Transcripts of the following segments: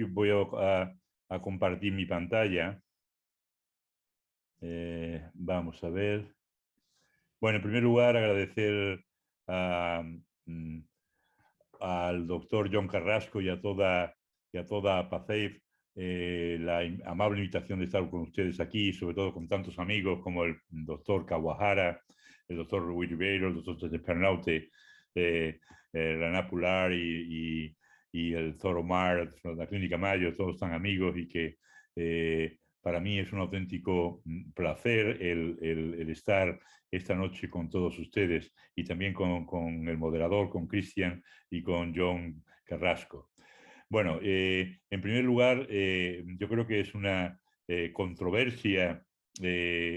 voy a compartir mi pantalla. Vamos a ver. Bueno, en primer lugar, agradecer al doctor John Carrasco y a toda PACEIF la amable invitación de estar con ustedes aquí, sobre todo con tantos amigos como el doctor Kawahara, el doctor Rui Ribeiro, el doctor Pernaute, Rana Pular y el doctor Omar de la Clínica Mayo, todos tan amigos y que para mí es un auténtico placer el estar esta noche con todos ustedes y también con el moderador, con Cristian y con John Carrasco. Bueno, en primer lugar, yo creo que es una controversia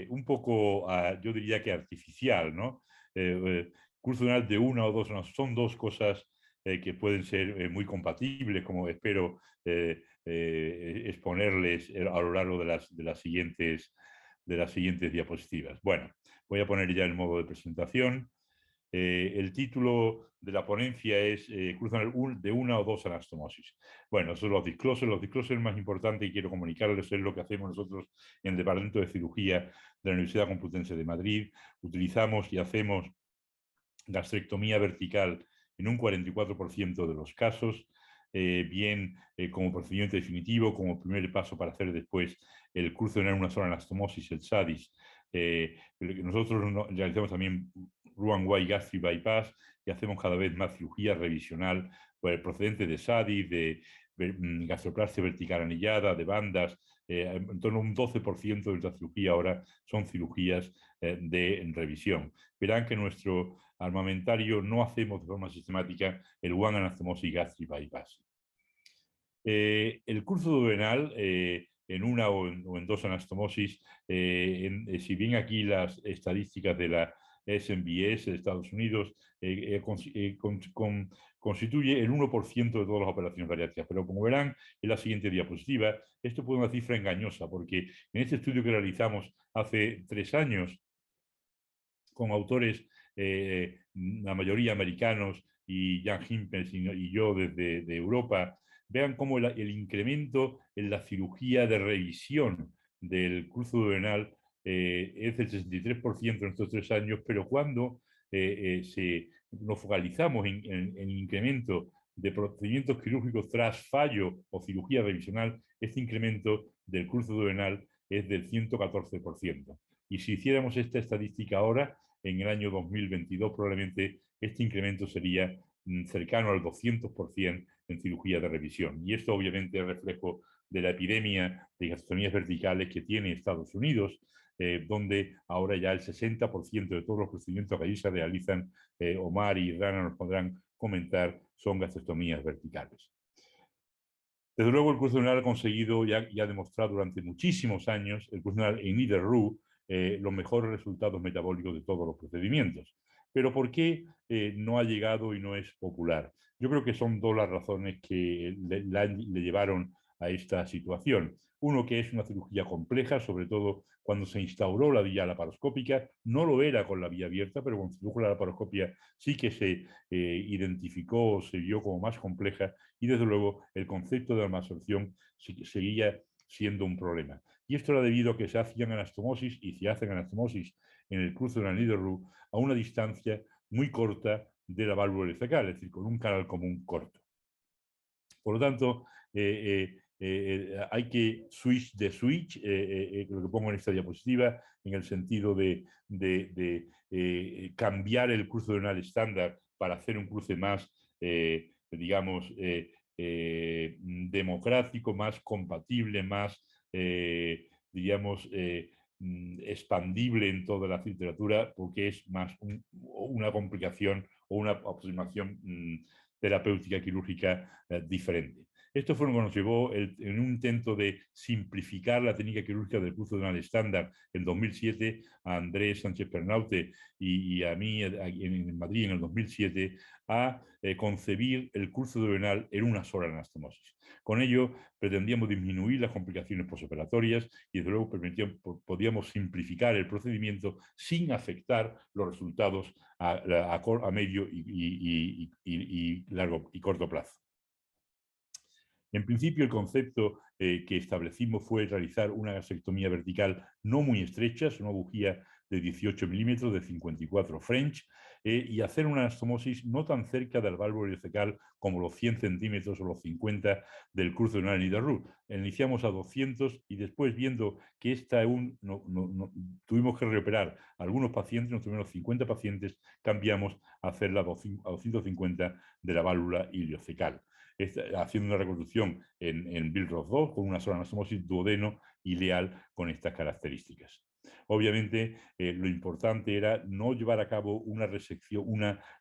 un poco, yo diría que artificial, ¿no? Curso duodenal de una o dos, no, son dos cosas que pueden ser muy compatibles, como espero exponerles a lo largo de las siguientes diapositivas. Bueno, voy a poner ya el modo de presentación. El título de la ponencia es Cruce duodenal de una o dos anastomosis. Bueno, esos son los disclosures. Los disclosures más importantes y quiero comunicarles es lo que hacemos nosotros en el Departamento de Cirugía de la Universidad Complutense de Madrid. Utilizamos y hacemos gastrectomía vertical en un 44% de los casos, bien como procedimiento definitivo, como primer paso para hacer después el cruce duodenal una sola anastomosis, el SADIS. Nosotros realizamos también Roux-en-Y gastric bypass y hacemos cada vez más cirugía revisional procedente de SADIS, de gastroplastia vertical anillada, de bandas. En torno a un 12% de nuestra cirugía ahora son cirugías de revisión. Verán que nuestro armamentario no hacemos de forma sistemática el one anastomosis gastric bypass. El curso duodenal en una o en dos anastomosis, si bien aquí las estadísticas de la SNBS de Estados Unidos constituye el 1% de todas las operaciones bariátricas, pero como verán en la siguiente diapositiva, esto puede ser una cifra engañosa, porque en este estudio que realizamos hace 3 años, con autores, la mayoría americanos, y Jan Himpels y yo desde Europa, vean cómo el incremento en la cirugía de revisión del cruce duodenal es del 63% en estos 3 años, pero cuando nos focalizamos en el incremento de procedimientos quirúrgicos tras fallo o cirugía revisional, este incremento del cruce duodenal es del 114%. Y si hiciéramos esta estadística ahora, en el año 2022 probablemente este incremento sería cercano al 200% en cirugía de revisión. Y esto obviamente es reflejo de la epidemia de gastrectomías verticales que tiene Estados Unidos, donde ahora ya el 60% de todos los procedimientos que allí se realizan, Omar y Rana nos podrán comentar, son gastrectomías verticales. Desde luego el cruce duodenal ha conseguido y ha demostrado durante muchísimos años, el cruce duodenal en IDER-RU, los mejores resultados metabólicos de todos los procedimientos. Pero ¿por qué no ha llegado y no es popular? Yo creo que son dos las razones que le llevaron a esta situación. Uno, que es una cirugía compleja, sobre todo cuando se instauró la vía laparoscópica, no lo era con la vía abierta, pero cuando se introdujo la laparoscopia sí que se identificó, se vio como más compleja, y desde luego el concepto de la malabsorción seguía siendo un problema. Y esto era debido a que se hacían anastomosis y se hacen anastomosis en el cruce duodenal IDER-RU a una distancia muy corta de la válvula fecal, es decir, con un canal común corto. Por lo tanto, hay que switch, lo que pongo en esta diapositiva, en el sentido de cambiar el cruce duodenal estándar para hacer un cruce más, digamos, democrático, más compatible, más, digamos, expandible en toda la literatura, porque es más una complicación o una aproximación terapéutica quirúrgica diferente. Esto fue lo que nos llevó en un intento de simplificar la técnica quirúrgica del cruce duodenal estándar en 2007 a Andrés Sánchez Pernaute y a mí en Madrid en el 2007 a concebir el cruce duodenal en una sola anastomosis. Con ello pretendíamos disminuir las complicaciones postoperatorias y desde luego podíamos simplificar el procedimiento sin afectar los resultados a medio y largo y corto plazo. En principio, el concepto que establecimos fue realizar una gastrectomía vertical no muy estrecha, es una bujía de 18 milímetros de 54 French, y hacer una anastomosis no tan cerca del válvulo ileocecal como los 100 centímetros o los 50 del Cruce Duodenal y de Roux. Iniciamos a 200 y después, viendo que tuvimos que reoperar a algunos pacientes, nos tuvimos 50 pacientes, cambiamos a hacerla a 250 de la válvula ileocecal, haciendo una reconstrucción en Billroth 2 con una sola anastomosis duodeno ileal con estas características. Obviamente, lo importante era no llevar a cabo una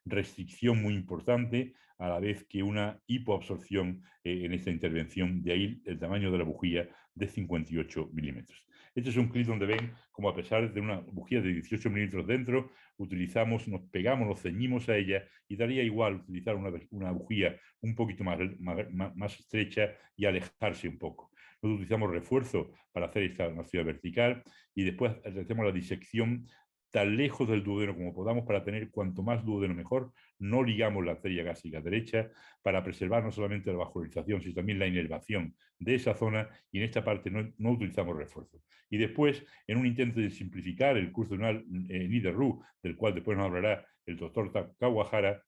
restricción muy importante, a la vez que una hipoabsorción en esta intervención, de ahí el tamaño de la bujía de 58 milímetros. Este es un clip donde ven como, a pesar de una bujía de 18 milímetros dentro, nos pegamos, nos ceñimos a ella, y daría igual utilizar una bujía un poquito más estrecha y alejarse un poco. Nosotros utilizamos refuerzo para hacer esta anastomosis vertical, y después hacemos la disección tan lejos del duodeno como podamos para tener cuanto más duodeno mejor. No ligamos la arteria gástrica derecha para preservar no solamente la vascularización, sino también la inervación de esa zona, y en esta parte no utilizamos refuerzo. Y después, en un intento de simplificar el curso duodenal Niederruh, del cual después nos hablará el doctor Kawahara,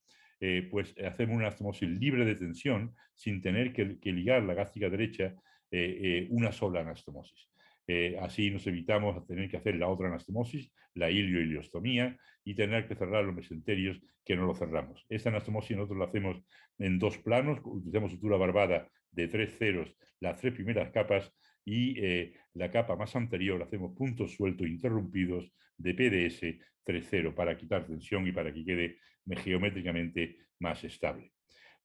pues hacemos una anastomosis libre de tensión sin tener que ligar la gástrica derecha, una sola anastomosis. Así nos evitamos tener que hacer la otra anastomosis, la ilioiliostomía, y tener que cerrar los mesenterios que no lo cerramos. Esta anastomosis nosotros la hacemos en dos planos, utilizamos sutura barbada de 3 ceros, las 3 primeras capas, y la capa más anterior hacemos puntos sueltos interrumpidos de PDS 3-0 para quitar tensión y para que quede geométricamente más estable.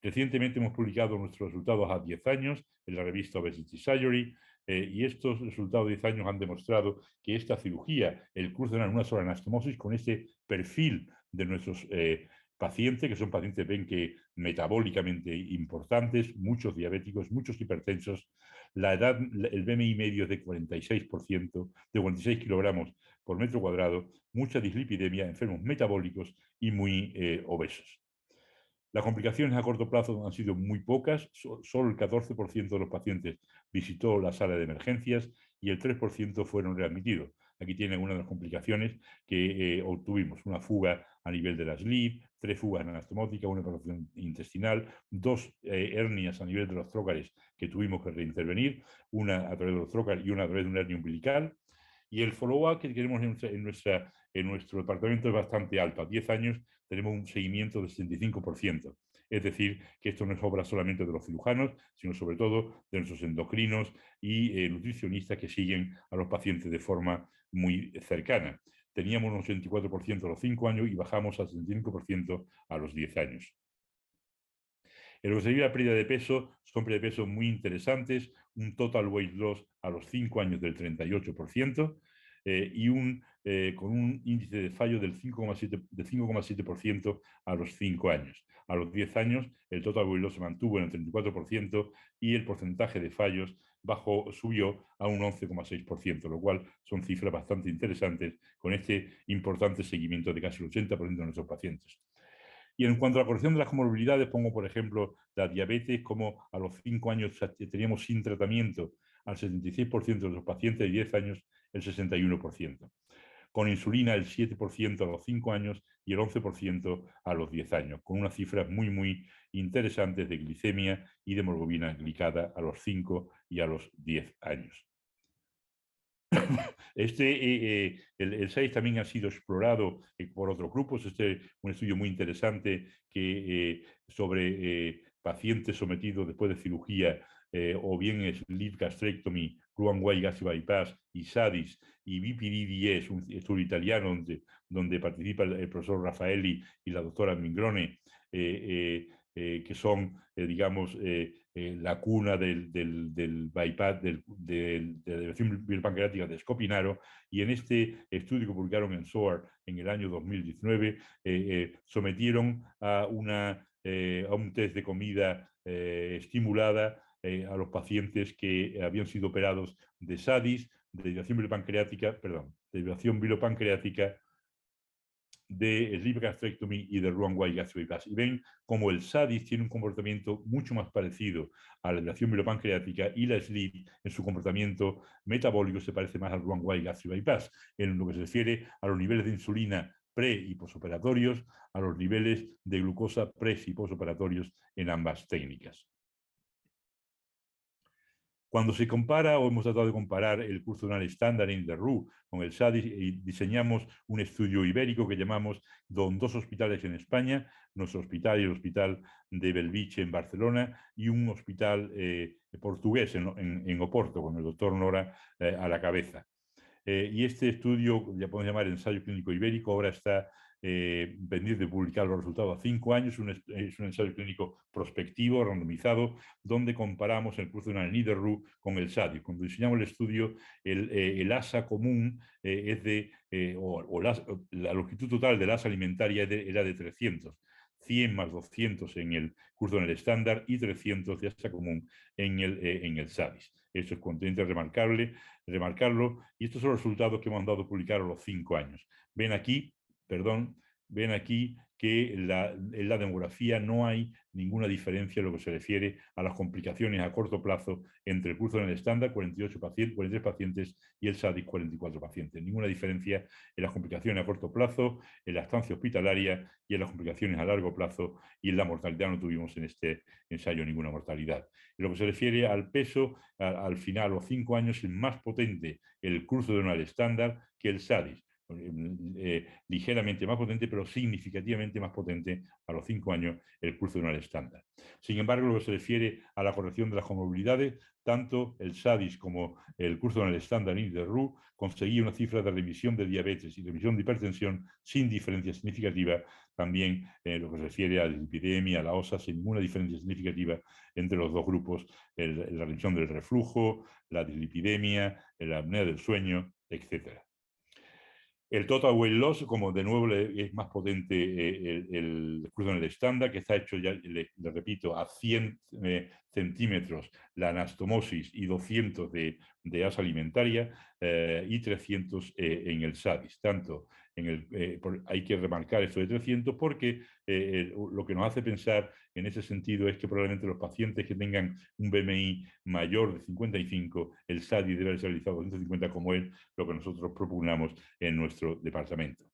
Recientemente hemos publicado nuestros resultados a 10 años en la revista Obesity Surgery, y estos resultados de 10 años han demostrado que esta cirugía, el Cruce Duodenal en una sola anastomosis, con este perfil de nuestros pacientes, que son pacientes, ven, que metabólicamente importantes, muchos diabéticos, muchos hipertensos, la edad, el BMI medio es de 46%, de 46 kilogramos por metro cuadrado, mucha dislipidemia, enfermos metabólicos y muy obesos. Las complicaciones a corto plazo han sido muy pocas, solo el 14% de los pacientes visitó la sala de emergencias y el 3% fueron readmitidos. Aquí tienen una de las complicaciones que obtuvimos: una fuga a nivel de la sleeve, 3 fugas anastomóticas, una operación intestinal, 2 hernias a nivel de los trócares que tuvimos que reintervenir, una a través de los trócares y una a través de una hernia umbilical. Y el follow-up que tenemos en nuestro departamento es bastante alto. A 10 años tenemos un seguimiento del 65%. Es decir, que esto no es obra solamente de los cirujanos, sino sobre todo de nuestros endocrinos y nutricionistas, que siguen a los pacientes de forma muy cercana. Teníamos un 84% a los 5 años y bajamos al 65% a los 10 años. En lo que se refiere a pérdida de peso, son pérdida de peso muy interesantes, un total weight loss a los 5 años del 38%, y con un índice de fallo del 5,7% a los 5 años. A los 10 años, el total weight loss se mantuvo en el 34% y el porcentaje de fallos subió a un 11,6%, lo cual son cifras bastante interesantes con este importante seguimiento de casi el 80% de nuestros pacientes. Y en cuanto a la corrección de las comorbilidades, pongo, por ejemplo, la diabetes, como a los 5 años teníamos sin tratamiento al 76% de los pacientes, y 10 años el 61%. Con insulina el 7% a los 5 años y el 11% a los 10 años, con unas cifras muy, muy interesantes de glicemia y de hemoglobina glicada a los 5 y a los 10 años. El 6 también ha sido explorado por otros grupos. Un estudio muy interesante sobre pacientes sometidos después de cirugía, o bien sleeve gastrectomy, Roux-en-Y gastric bypass y SADIS y BPD-10, un estudio italiano donde participa el profesor Raffaelli y la doctora Mingrone, que son, digamos, la cuna del bypass, de la elevación biopancreática de Scopinaro. Y en este estudio que publicaron en SOAR en el año 2019, sometieron a un test de comida estimulada a los pacientes que habían sido operados de SADIS, de elevación biopancreática, de sleeve gastrectomy y de Roux-en-Y gastrobypass. Y ven como el SADIS tiene un comportamiento mucho más parecido a la elevación bilipancreática y la sleeve en su comportamiento metabólico se parece más al Roux-en-Y gastrobypass en lo que se refiere a los niveles de insulina pre y posoperatorios, a los niveles de glucosa pre y posoperatorios en ambas técnicas. Cuando se compara, o hemos tratado de comparar el curso duodenal estándar en Roux con el SADIS, y diseñamos un estudio ibérico que llamamos con 2 hospitales en España, nuestro hospital y el hospital de Belviche en Barcelona, y un hospital portugués en Oporto, con el doctor Nora a la cabeza. Y este estudio, ya podemos llamar ensayo clínico ibérico, ahora está pendiente de publicar los resultados a 5 años. Es un ensayo clínico prospectivo, randomizado, donde comparamos el cruce de Roux con el SADIS. Cuando diseñamos el estudio, el ASA común es de, la longitud total del ASA alimentaria era de 300. 100 más 200 en el curso en el estándar y 300 de ASA común en el SADIS. Eso es contundente remarcarlo, y estos son los resultados que hemos dado a publicar a los 5 años. Ven aquí que en la demografía no hay ninguna diferencia en lo que se refiere a las complicaciones a corto plazo entre el curso en el estándar, 43 pacientes, y el SADIS, 44 pacientes. Ninguna diferencia en las complicaciones a corto plazo, en la estancia hospitalaria y en las complicaciones a largo plazo, y en la mortalidad no tuvimos en este ensayo ninguna mortalidad. En lo que se refiere al peso, al final, a los 5 años, es más potente el curso duodenal estándar que el SADIS. Ligeramente más potente, pero significativamente más potente a los 5 años el curso duodenal estándar. Sin embargo, lo que se refiere a la corrección de las comorbilidades, tanto el SADIS como el curso duodenal estándar en Roux conseguía una cifra de remisión de diabetes y remisión de hipertensión sin diferencia significativa, también lo que se refiere a la lipidemia, a la OSA, sin ninguna diferencia significativa entre los dos grupos, la remisión del reflujo, la dislipidemia, la apnea del sueño, etcétera. El total weight loss, como de nuevo es más potente el curso en el estándar, que está hecho, ya le repito, a 100 centímetros la anastomosis y 200 de asa alimentaria y 300 en el SADIS. Tanto hay que remarcar esto de 300 porque lo que nos hace pensar en ese sentido es que probablemente los pacientes que tengan un BMI mayor de 55, el SADIS debe ser realizado a 250 como es lo que nosotros propugnamos en nuestro departamento.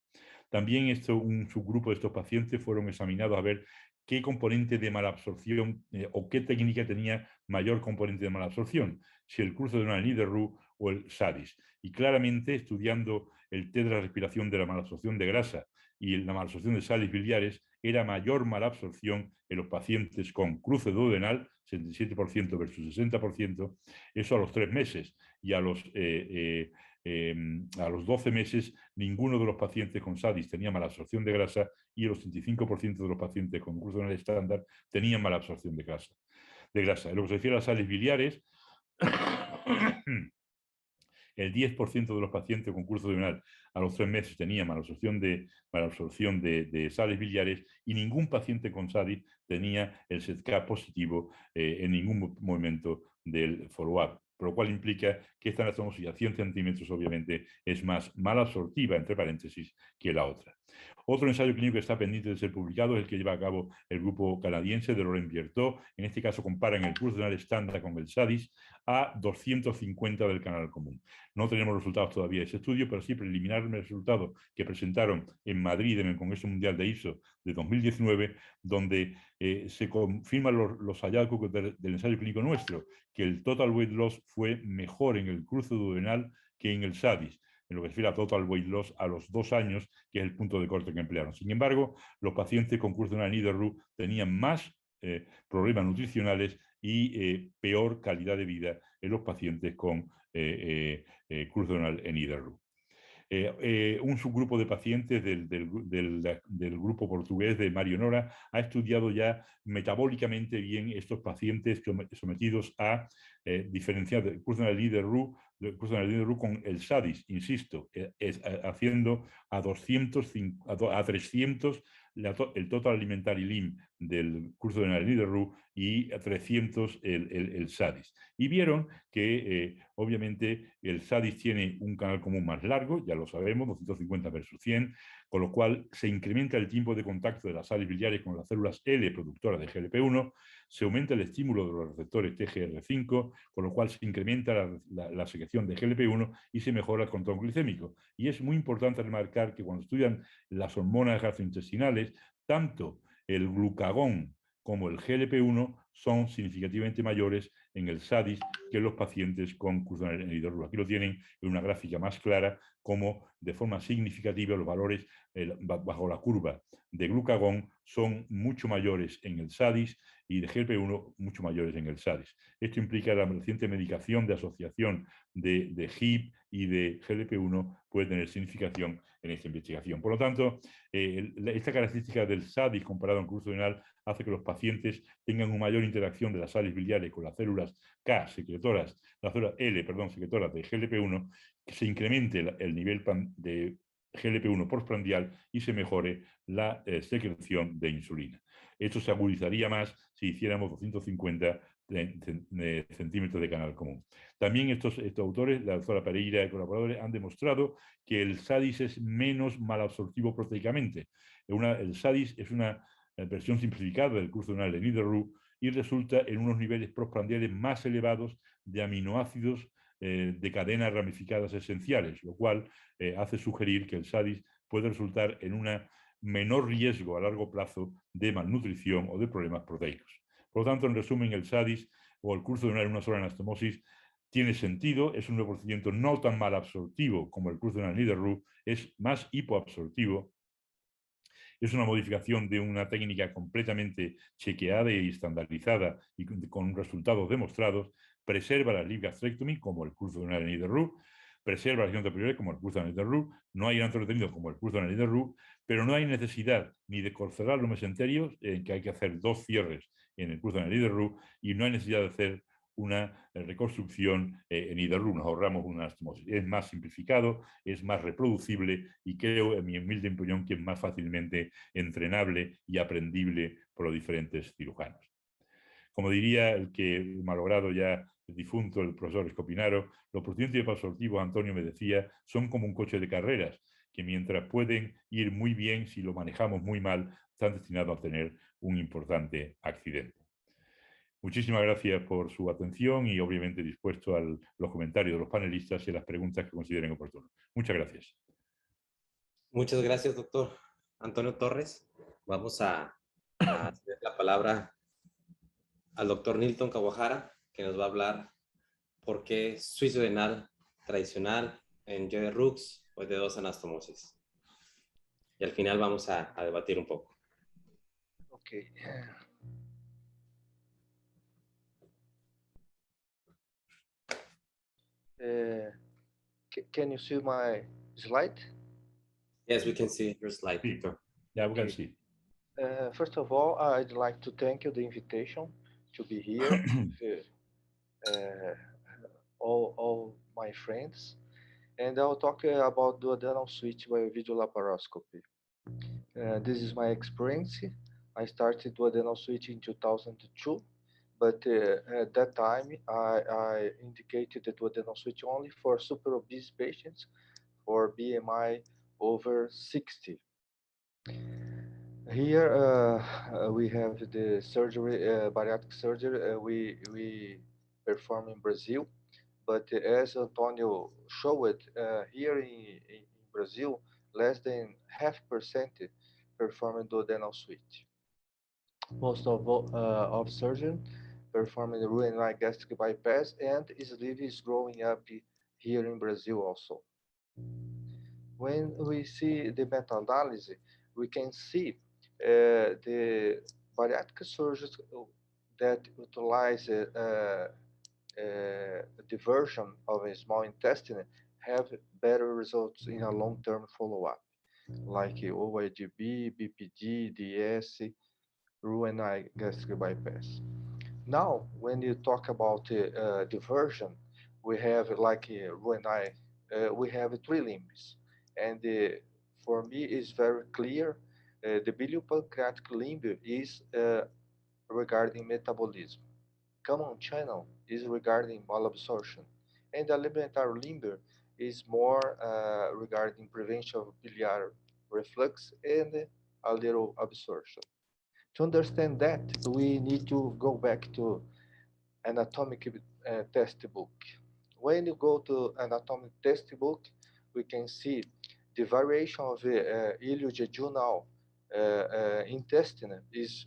También un subgrupo de estos pacientes fueron examinados a ver qué componente de malabsorción o qué técnica tenía mayor componente de malabsorción, si el curso de una Roux o el SADIS. Y claramente, estudiando el test de la respiración de la malabsorción de grasa y la malabsorción de sales biliares, era mayor malabsorción en los pacientes con cruce duodenal, 77% versus 60%, eso a los 3 meses, y a los 12 meses ninguno de los pacientes con SADIS tenía mala absorción de grasa y el 85% de los pacientes con curso duodenal estándar tenían mala absorción de grasa. En lo que se refiere a las sales biliares, el 10% de los pacientes con curso duodenal a los 3 meses tenía malabsorción de sales biliares, y ningún paciente con SADIS tenía el SETK positivo en ningún momento del follow-up, por lo cual implica que esta anastomosis a 100 centímetros obviamente es más malabsortiva, entre paréntesis, que la otra. Otro ensayo clínico que está pendiente de ser publicado es el que lleva a cabo el grupo canadiense de Laurent Biertot. En este caso comparan el curso duodenal estándar con el SADIS a 250 del canal común. No tenemos resultados todavía de ese estudio, pero sí preliminarmente resultados que presentaron en Madrid en el Congreso Mundial de ISO de 2019, donde se confirman los hallazgos del ensayo clínico nuestro, que el total weight loss fue mejor en el cruce duodenal que en el SADIS, en lo que se refiere a total weight loss a los 2 años, que es el punto de corte que emplearon. Sin embargo, los pacientes con curso duodenal Roux tenían más problemas nutricionales y peor calidad de vida en los pacientes con curso duodenal en Roux. Un subgrupo de pacientes del grupo portugués de Mario Nora ha estudiado ya metabólicamente bien estos pacientes sometidos a diferenciar el curso duodenal Roux con el SADIS, insisto, haciendo a 300 el total alimentary lim del curso de Roux y a 300 el SADIS. Y vieron que obviamente el SADIS tiene un canal común más largo, ya lo sabemos, 250 versus 100, con lo cual se incrementa el tiempo de contacto de las sales biliares con las células L productoras de GLP-1, se aumenta el estímulo de los receptores TGR5, con lo cual se incrementa la secreción de GLP-1 y se mejora el control glicémico. Y es muy importante remarcar que cuando estudian las hormonas gastrointestinales, tanto el glucagón como el GLP-1 son significativamente mayores en el SADIS que en los pacientes con Cruce Duodenal en hidrorru. Aquí lo tienen en una gráfica más clara, como de forma significativa los valores bajo la curva de glucagón son mucho mayores en el SADIS y de GLP-1 mucho mayores en el SADIS. Esto implica la reciente medicación de asociación de HIP y de GLP-1 puede tener significación en esta investigación. Por lo tanto, esta característica del SADIS comparado con Cruce Duodenal hace que los pacientes tengan una mayor interacción de las sales biliares con las células K secretoras, las células L, perdón, secretoras de GLP-1, que se incremente el nivel de GLP-1 postprandial y se mejore la secreción de insulina. Esto se agudizaría más si hiciéramos 250 centímetros de canal común. También estos autores, la doctora Pereira y colaboradores, han demostrado que el SADIS es menos malabsortivo proteicamente. El SADIS es una versión simplificada del Cruce Duodenal de hidrorru y resulta en unos niveles postprandiales más elevados de aminoácidos de cadenas ramificadas esenciales, lo cual hace sugerir que el SADIS puede resultar en un menor riesgo a largo plazo de malnutrición o de problemas proteicos. Por lo tanto, en resumen, el SADIS o el Cruce Duodenal en una sola anastomosis tiene sentido, es un procedimiento no tan mal absortivo como el Cruce Duodenal en hidrorru, es más hipoabsortivo. Es una modificación de una técnica completamente chequeada y estandarizada y con resultados demostrados. Preserva la leaf gastrectomy como el Cruce Duodenal en hidrorru, preserva la región superior como el Cruce Duodenal en hidrorru, no hay antro retenido como el Cruce Duodenal en hidrorru, pero no hay necesidad ni de corcelar los mesenterios, en que hay que hacer 2 cierres en el Cruce Duodenal en hidrorru, y no hay necesidad de hacer una reconstrucción en hidrorru, nos ahorramos una anastomosis. Es más simplificado, es más reproducible y creo, en mi humilde opinión, que es más fácilmente entrenable y aprendible por los diferentes cirujanos. Como diría el que malogrado ya el difunto, el profesor Escopinaro, los procedimientos hipoabsortivos, Antonio me decía, son como un coche de carreras, que mientras pueden ir muy bien, si lo manejamos muy mal, están destinados a tener un importante accidente. Muchísimas gracias por su atención y obviamente dispuesto a los comentarios de los panelistas y a las preguntas que consideren oportunas. Muchas gracias. Muchas gracias, doctor Antonio Torres. Vamos a hacer la palabra al doctor Nilton Kawahara, que nos va a hablar por qué Cruce Duodenal tradicional en Rux o de 2 anastomosis. Y al final vamos a debatir un poco. Okay. Can you see my slide? Yes, we can see your slide, Sí. Victor. Yeah, we can see. First of all, I'd like to thank you the invitation to be here with all my friends. And I'll talk about duodenal switch by video laparoscopy. This is my experience. I started duodenal switch in 2002, but at that time I indicated the duodenal switch only for super obese patients for BMI over 60. Here we have the surgery, bariatric surgery we perform in Brazil, but as Antonio showed, here in Brazil, less than 0.5% perform duodenal switch. Most of surgeons perform the root gastric bypass, and sleeve is growing up here in Brazil also. When we see the meta-analysis, we can see the bariatric surgeons that utilize diversion of a small intestine have better results in a long-term follow-up, like OIGB, BPD, DS, root gastric bypass. Now, when you talk about diversion, we have like we have 3 limbs, and for me it's very clear. The biliopancreatic limb is regarding metabolism. Common channel is regarding malabsorption, and the alimentary limb is more regarding prevention of biliary reflux, and a little absorption. To understand that, we need to go back to anatomic textbook. When you go to anatomic textbook, we can see the variation of the ileojejunal intestine is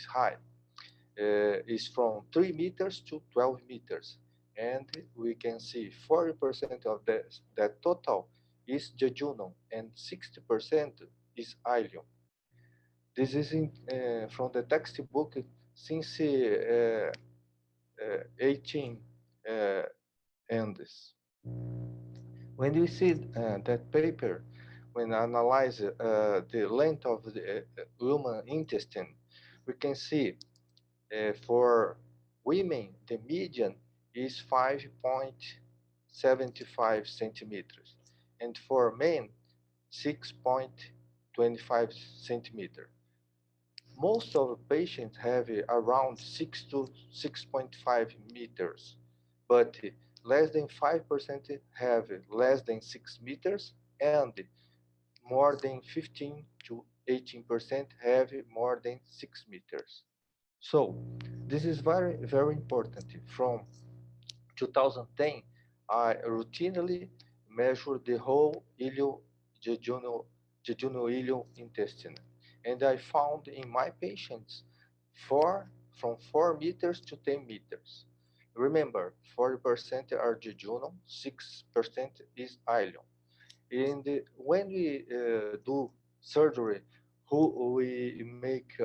high. Is from 3 meters to 12 meters. And we can see 40% of that total is jejunum and 60% is ileum. This is from the textbook since 18 and when you see that paper, when analyze the length of the human intestine, we can see for women the median is 5.75 centimeters, and for men 6.25 centimeters. Most of the patients have around 6 to 6.5 meters, but less than 5% have less than 6 meters, and more than 15 to 18% have more than 6 meters. So this is very, very important. From 2010, I routinely measure the whole jejunal intestine, and I found in my patients from 4 meters to 10 meters. Remember, 40% are jejunal, 6% is ileum. And when we do surgery, we make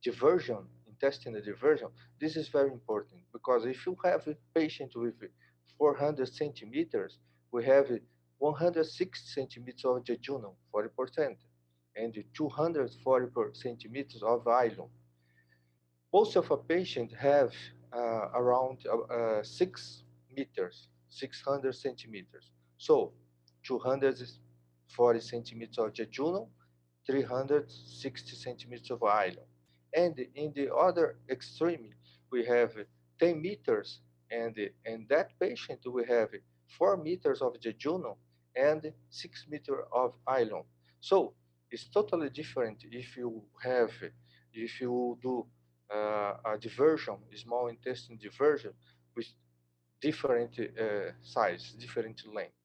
diversion, intestinal diversion, this is very important because if you have a patient with 400 centimeters, we have 160 centimeters of jejunum, 40%, and 240 centimeters of ileum. Most of a patient have around 6 meters, 600 centimeters. So 240 centimeters of jejunum, 360 centimeters of ileum. And in the other extreme, we have 10 meters, and in that patient, we have 4 meters of jejunum and 6 meters of ileum. So it's totally different if you do a diversion, a small intestine diversion with different size, different length.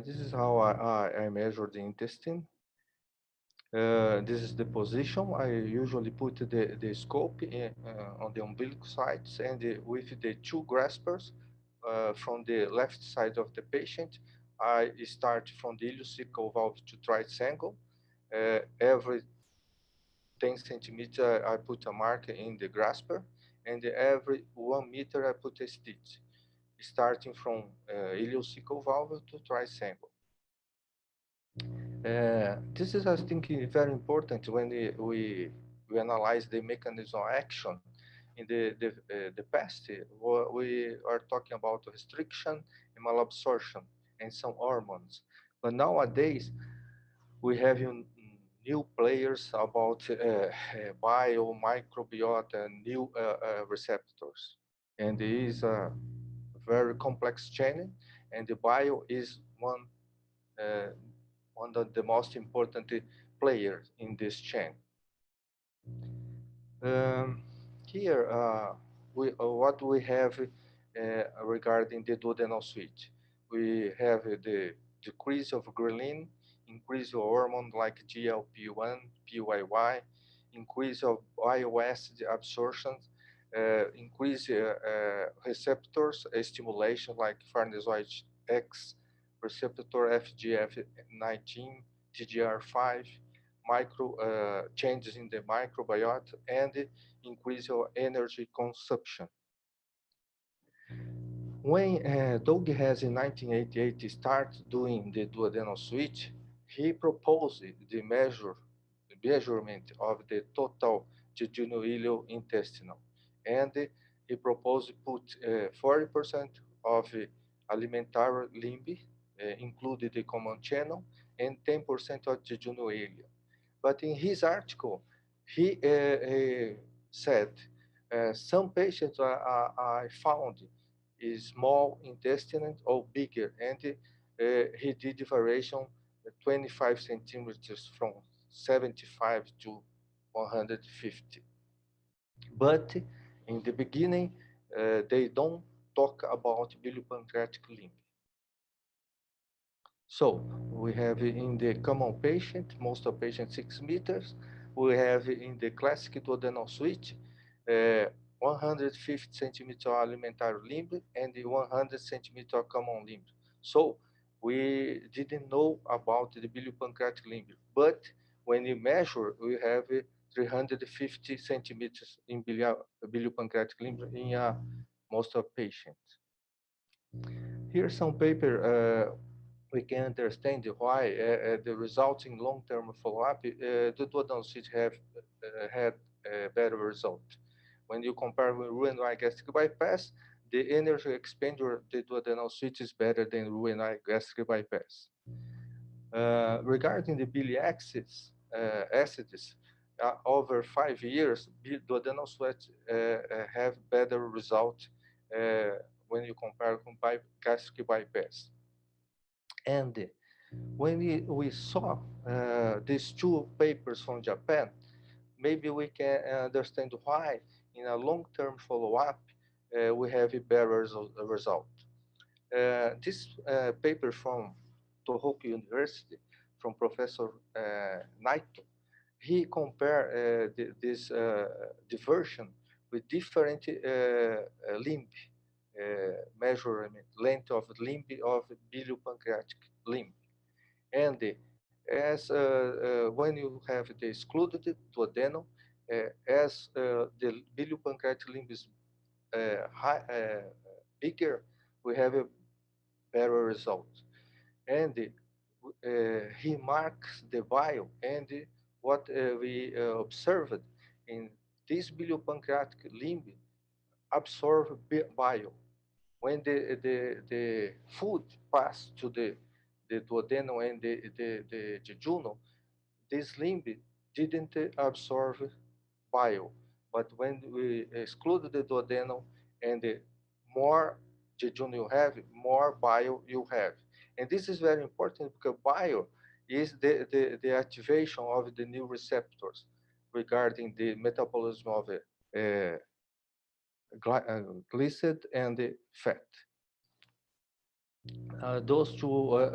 This is how I measure the intestine. This is the position. I usually put the scope on the umbilical sides and with the two graspers from the left side of the patient, I start from the ileocecal valve to triangle. Every 10 centimeters, I put a mark in the grasper, and every 1 meter, I put a stitch, starting from ileocecal valve to triangle. This is, I think, very important when we analyze the mechanism of action. In the past, we are talking about restriction and malabsorption and some hormones. But nowadays, we have new players about bio, microbiota, and new receptors. And it is a very complex chain, and the bio is one of the most important players in this chain. Here, what we have regarding the duodenal switch, we have the decrease of ghrelin, increase of hormone like GLP-1, PYY, increase of bile acid absorption, increase receptors stimulation like farnesoid X, receptor FGF19, TGR5, micro changes in the microbiota, and increase of energy consumption. When Doug Hess in 1988 started doing the duodenal switch, he proposed the measurement of the total jejunal intestinal, and he proposed put 40% of alimentary limb, included the common channel, and 10% of jejunal area. But in his article, he said some patients I found is small intestine or bigger, and he did the variation 25 centimeters from 75 to 150. But in the beginning, they don't talk about biliopancreatic limb. So we have in the common patient, most of patients 6 meters. We have in the classic duodenal switch, 150 centimeter alimentary limb and 100 centimeter common limb. So we didn't know about the biliopancreatic limb, but when you measure, we have 350 centimeters in biliopancreatic limb in most of patients. Here's some paper we can understand why the resulting long-term follow-up, the duodenal switch have had a better result. When you compare with Roux-en-Y gastric bypass, the energy expenditure of the duodenal switch is better than Roux-en-Y gastric bypass. Regarding the biliary acids, over 5 years, duodenal switch have better result when you compare with gastric bypass. And when we saw these two papers from Japan, maybe we can understand why in a long-term follow-up we have a better result. This paper from Tohoku University, from Professor Naito, he compared this diversion with different limb measurement, length of limb of biliopancreatic limb. And as when you have the excluded duodenum, as the biliopancreatic limb is bigger, we have a better result. And he marks the bile, and what we observed in this biliopancreatic limb absorb bile. When the food passed to the duodenum and the jejunum, this limb didn't absorb bile. But when we exclude the duodenum and the more jejunum you have, more bile you have. And this is very important because bile is the activation of the new receptors regarding the metabolism of glycid and the fat. Those two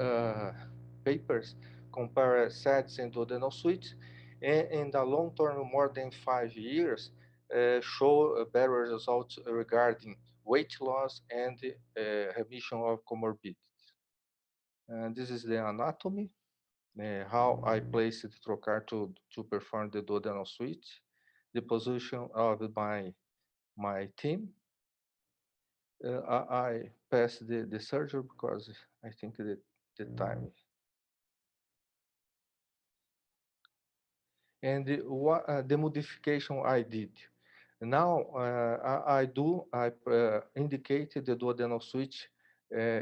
papers compare SADS and duodenal switch, and in the long term, more than 5 years, show better results regarding weight loss and remission of comorbidities. And this is the anatomy, how I placed the trocar to perform the duodenal switch, the position of my team. I passed the surgery because I think the time. And the modification I did. Now I indicated the duodenal switch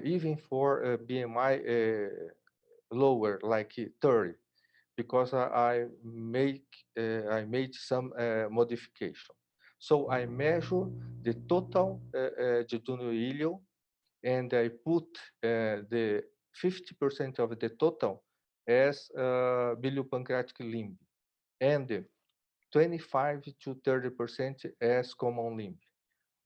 even for BMI lower, like 30, because I made some modification. So I measure the total jejunal ileum, and I put the 50% of the total as biliopancreatic limb, and 25 to 30% as common limb.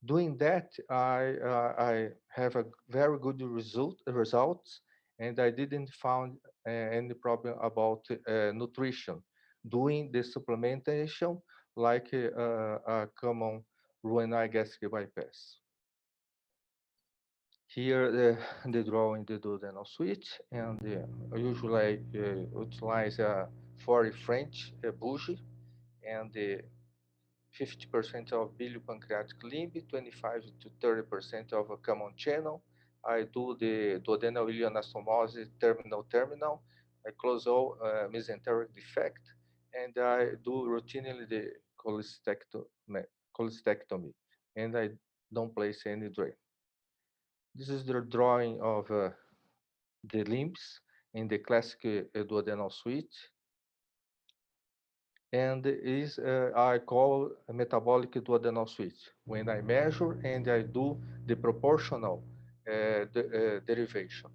Doing that, I have a very good results, and I didn't find any problem about nutrition. Doing the supplementation like a common Roux-en-Y gastric bypass. Here the drawing the duodenal switch, and usually I utilize a 40 French bougie, and 50% of biliopancreatic limb, 25 to 30% of a common channel. I do the duodenal ileal anastomosis terminal. I close all mesenteric defect, and I do routinely the cholecystectomy, and I don't place any drain. This is the drawing of the limbs in the classic duodenal switch, and is I call a metabolic duodenal switch when I measure and I do the proportional derivation.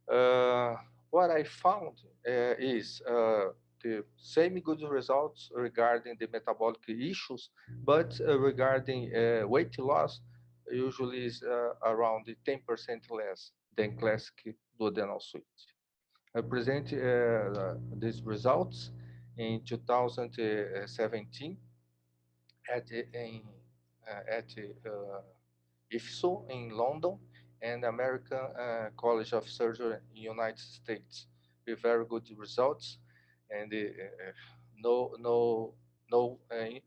What I found is the same good results regarding the metabolic issues, but regarding weight loss, usually is around 10% less than classic duodenal switch. I present these results in 2017 at IFSO in London and American College of Surgery in the United States with very good results and no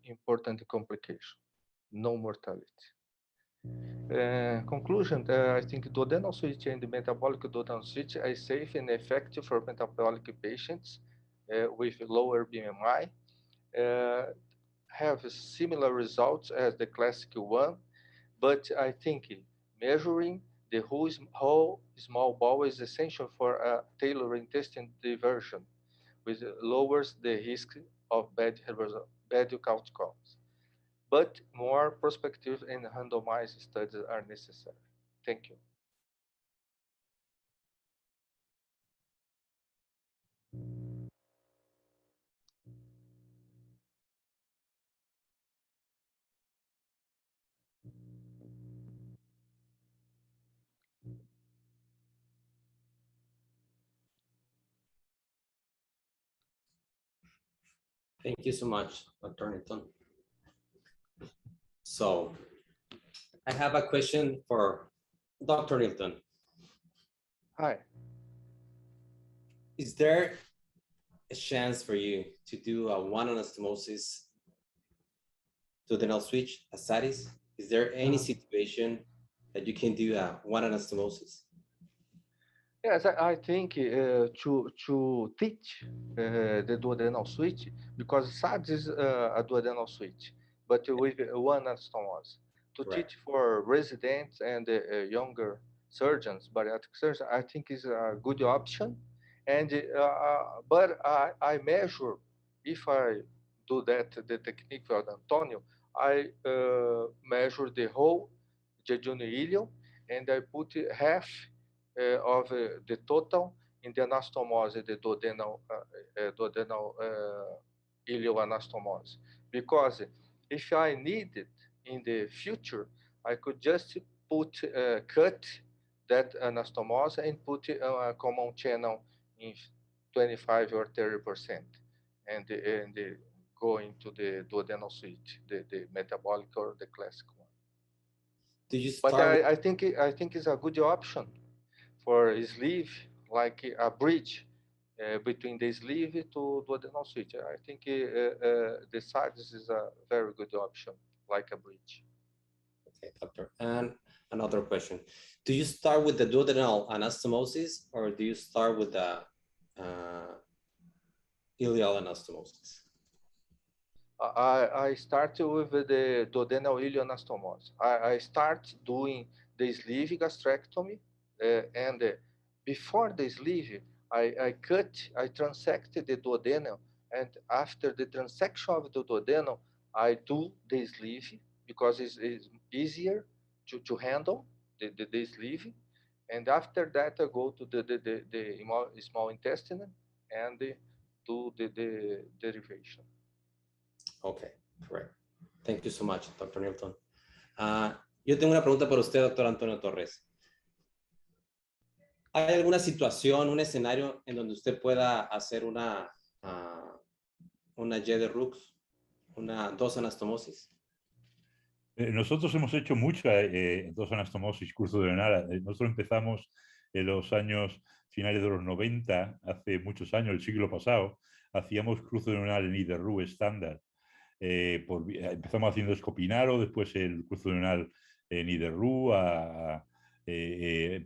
important complication, no mortality. Conclusion, I think duodenal switch and the metabolic duodenal switch are safe and effective for metabolic patients with lower BMI, have similar results as the classic one, but I think measuring the whole small bowel is essential for a tailored intestine diversion, which lowers the risk of bad outcomes. But more prospective and randomized studies are necessary. Thank you. Thank you so much, Dr. Newton. So I have a question for Dr. Newton. Hi. Is there a chance for you to do a one anastomosis duodenal switch, a status? Is there any situation that you can do a one anastomosis? Yes, I think to teach the duodenal switch, because SADS is a duodenal switch, but with one anastomosis. To Correct. teach for residents and younger surgeons, bariatric surgeons, I think is a good option. And but I measure, if I do that, the technique of Antonio, I measure the whole jejunum and I put half of the total in the anastomose, the duodenal ilioanastomose. Because if I need it in the future, I could just cut that anastomose and put a common channel in 25 or 30%, and go into the duodenal switch, the metabolic or the classic one. Do you But start? I think it's a good option for a sleeve, like a bridge between the sleeve to duodenal switch. I think the sides is a very good option, like a bridge. Okay, doctor. And another question. Do you start with the duodenal anastomosis or do you start with the ileal anastomosis? I start with the duodenal ilioanastomose. I start doing the sleeve gastrectomy, and before the sleeve, I transect the duodenum, and after the transection of the duodenum, I do the sleeve because it's easier to handle the sleeve. And after that, I go to the small intestine and do the derivation. Okay, correct. Thank you so much, Dr. Newton. Yo tengo una pregunta para usted, doctor Antonio Torres. ¿Hay alguna situación, un escenario en donde usted pueda hacer una Y de Rux, dos anastomosis? Nosotros hemos hecho muchas dos anastomosis, Cruce Duodenal. Nosotros empezamos en los años finales de los 90, hace muchos años, el siglo pasado, hacíamos Cruce Duodenal en IDRU estándar. Empezamos haciendo Escopinaro, después el Cruce Duodenal en IDRU,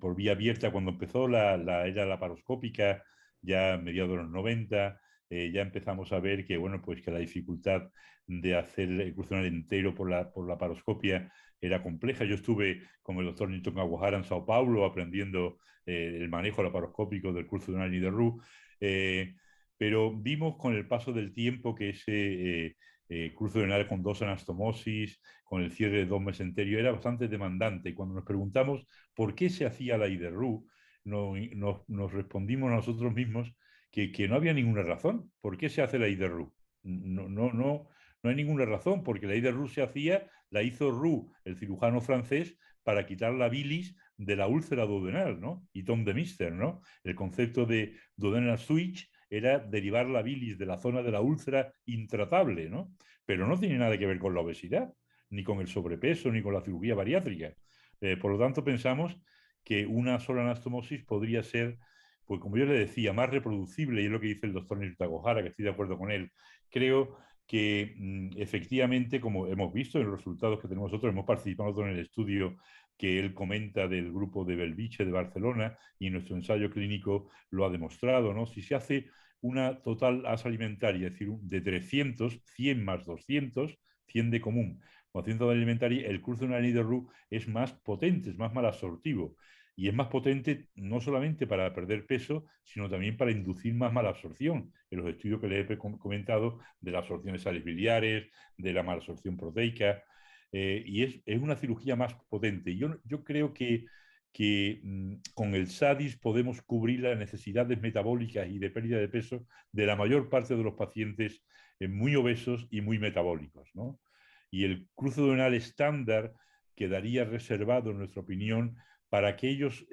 por vía abierta cuando empezó la era laparoscópica, ya a mediados de los 90. Ya empezamos a ver que, bueno, pues que la dificultad de hacer el Cruce Duodenal entero por la paroscopia era compleja. Yo estuve con el doctor Newton Kawahara en Sao Paulo aprendiendo el manejo laparoscópico del Cruce Duodenal y de RU, pero vimos con el paso del tiempo que ese Cruce Duodenal con dos anastomosis, con el cierre de 2 mesenterios, era bastante demandante. Y cuando nos preguntamos por qué se hacía la IDRU, nos respondimos a nosotros mismos que no había ninguna razón. ¿Por qué se hace la IDRU? No hay ninguna razón, porque la IDRU la hizo Roux, el cirujano francés, para quitar la bilis de la úlcera duodenal, ¿no? Y Tom de Mister, ¿no? El concepto de duodenal switch era derivar la bilis de la zona de la úlcera intratable, ¿no? Pero no tiene nada que ver con la obesidad, ni con el sobrepeso, ni con la cirugía bariátrica. Por lo tanto, pensamos que una sola anastomosis podría ser, pues como yo le decía, más reproducible, y es lo que dice el doctor Nirtagojara, que estoy de acuerdo con él. Creo que efectivamente, como hemos visto en los resultados que tenemos nosotros, hemos participado nosotros en el estudio que él comenta del grupo de Belviche de Barcelona, y nuestro ensayo clínico lo ha demostrado, ¿no? Si se hace una total asa alimentaria, es decir, de 300, 100 más 200, 100 de común, con 100 de alimentaria, el cruce de una de Roux es más potente, es más malabsortivo. Y es más potente no solamente para perder peso, sino también para inducir más malabsorción. En los estudios que les he comentado de la absorción de sales biliares, de la malabsorción proteica, y es una cirugía más potente. Yo creo que con el SADIS podemos cubrir las necesidades metabólicas y de pérdida de peso de la mayor parte de los pacientes muy obesos y muy metabólicos, ¿no? Y el cruce duodenal estándar quedaría reservado, en nuestra opinión, para aquellos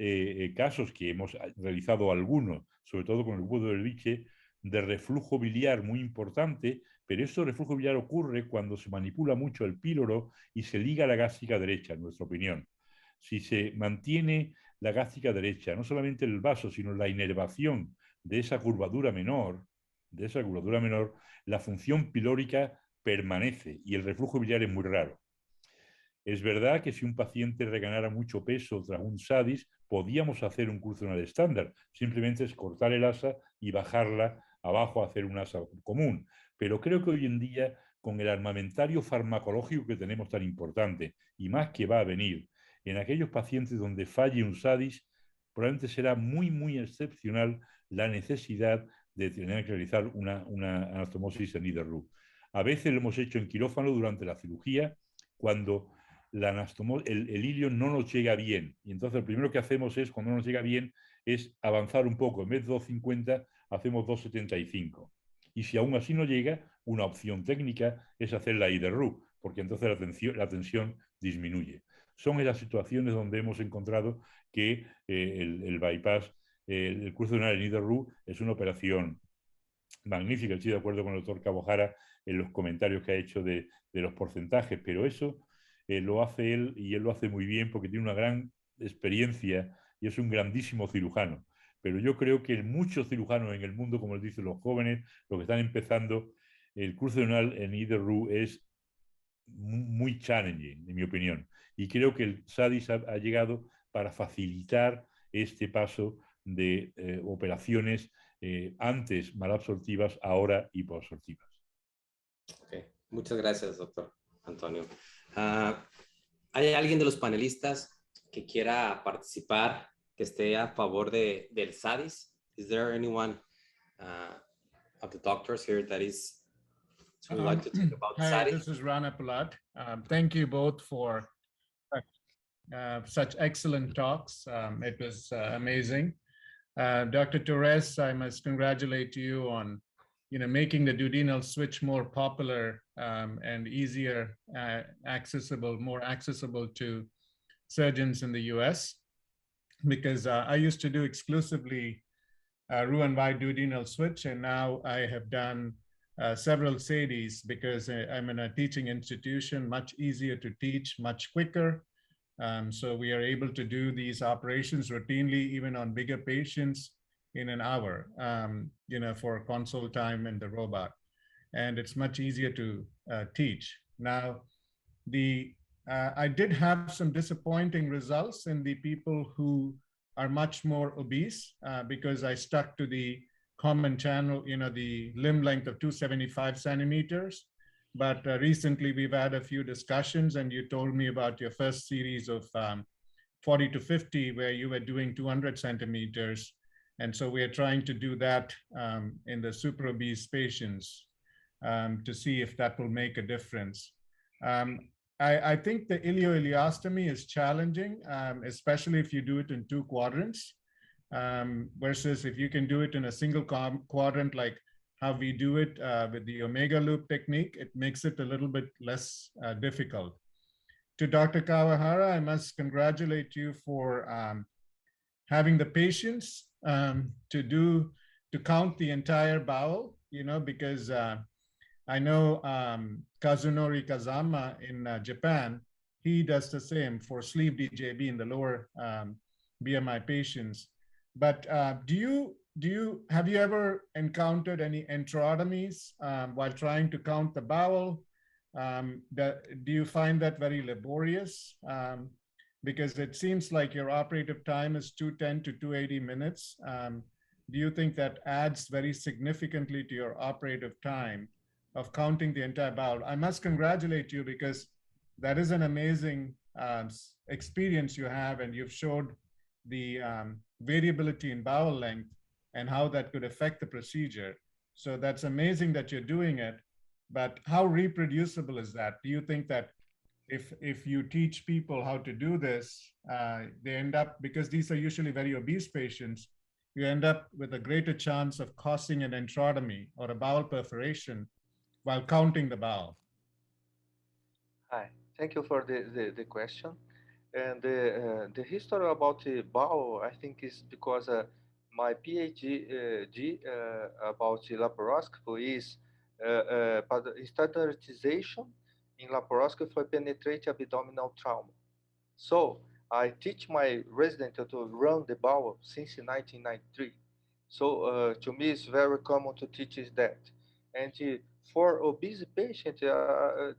casos que hemos realizado algunos, sobre todo con el grupo de Belviche, de reflujo biliar muy importante, pero ese reflujo biliar ocurre cuando se manipula mucho el píloro y se liga a la gástrica derecha, en nuestra opinión. Si se mantiene la gástrica derecha, no solamente el vaso, sino la inervación de esa curvatura menor, la función pilórica permanece y el reflujo biliar es muy raro. Es verdad que si un paciente reganara mucho peso tras un SADIS, podíamos hacer un cruce duodenal estándar. Simplemente es cortar el asa y bajarla abajo a hacer un asa común. Pero creo que hoy en día, con el armamentario farmacológico que tenemos tan importante, y más que va a venir, en aquellos pacientes donde falle un SADIS, probablemente será muy, muy excepcional la necesidad de tener que realizar una anastomosis en IDRU. A veces lo hemos hecho en quirófano durante la cirugía, cuando el hilio no nos llega bien. Y entonces lo primero que hacemos es, cuando no nos llega bien, es avanzar un poco. En vez de 2,50, hacemos 2,75. Y si aún así no llega, una opción técnica es hacer la IDRU, porque entonces la tensión disminuye. Son esas situaciones donde hemos encontrado que el bypass, el cruce duodenal en IDRU es una operación magnífica. Estoy de acuerdo con el doctor Cabojara en los comentarios que ha hecho de los porcentajes, pero eso lo hace él, y él lo hace muy bien porque tiene una gran experiencia y es un grandísimo cirujano. Pero yo creo que muchos cirujanos en el mundo, como les dicen los jóvenes, los que están empezando, el cruce duodenal en IDRU es muy challenging, en mi opinión. Y creo que el SADIS ha llegado para facilitar este paso de operaciones antes malabsortivas, ahora hipoabsortivas. Okay. Muchas gracias, doctor Antonio. ¿Hay alguien de los panelistas que quiera participar, que esté a favor del SADIS? Is there anyone of the doctors here that would like to talk about hi, SADIS? This is Rana Palat. Thank you both for such excellent talks. It was amazing. Dr. Torres, I must congratulate you on making the duodenal switch more popular and easier accessible, more accessible to surgeons in the US, because I used to do exclusively Roux-en-Y duodenal switch, and now I have done several SADIs because I'm in a teaching institution, much easier to teach, much quicker. So we are able to do these operations routinely, even on bigger patients, in an hour, for console time in the robot. And it's much easier to teach. Now, I did have some disappointing results in the people who are much more obese because I stuck to the common channel, the limb length of 275 centimeters. But recently we've had a few discussions, and you told me about your first series of 40 to 50 where you were doing 200 centimeters. And so we are trying to do that in the super obese patients to see if that will make a difference. I think the ileoileostomy is challenging, especially if you do it in 2 quadrants, versus if you can do it in a single quadrant like how we do it with the omega loop technique, it makes it a little bit less difficult. To Dr. Kawahara, I must congratulate you for having the patience to count the entire bowel, because I know Kazunori Kazama in Japan, he does the same for sleeve DJB in the lower BMI patients. But have you ever encountered any enterotomies while trying to count the bowel? Do you find that very laborious? Because it seems like your operative time is 210 to 280 minutes. Do you think that adds very significantly to your operative time of counting the entire bowel? I must congratulate you because that is an amazing experience you have, and you've showed the variability in bowel length and how that could affect the procedure. So that's amazing that you're doing it, but how reproducible is that? Do you think that if you teach people how to do this, they end up, because these are usually very obese patients, you end up with a greater chance of causing an enterotomy or a bowel perforation while counting the bowel? Hi, thank you for the question. And the history about the bowel, I think, is because my PhD about laparoscopy is standardization in laparoscopy for penetrate abdominal trauma. So I teach my resident to run the bowel since 1993. So to me, it's very common to teach is that. And for obese patient,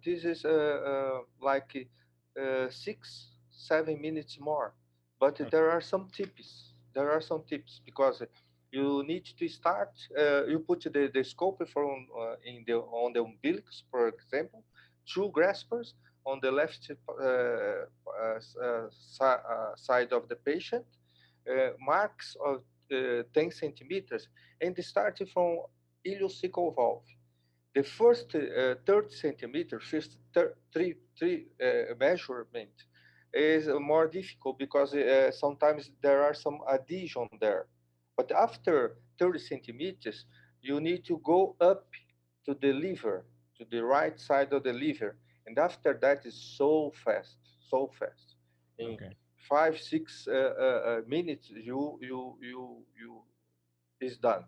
this is like 6-7 minutes more. But there are some tips. There are some tips because you need to start. You put the scope from on the umbilicus, for example, 2 graspers on the left side of the patient, marks of 10 centimeters, and starting from ileocecal valve. The first 30 centimeters, first three measurement is more difficult because sometimes there are some adhesion there. But after 30 centimeters, you need to go up to the liver, to the right side of the liver. And after that is so fast, so fast. In Okay. 5-6 minutes, you is done.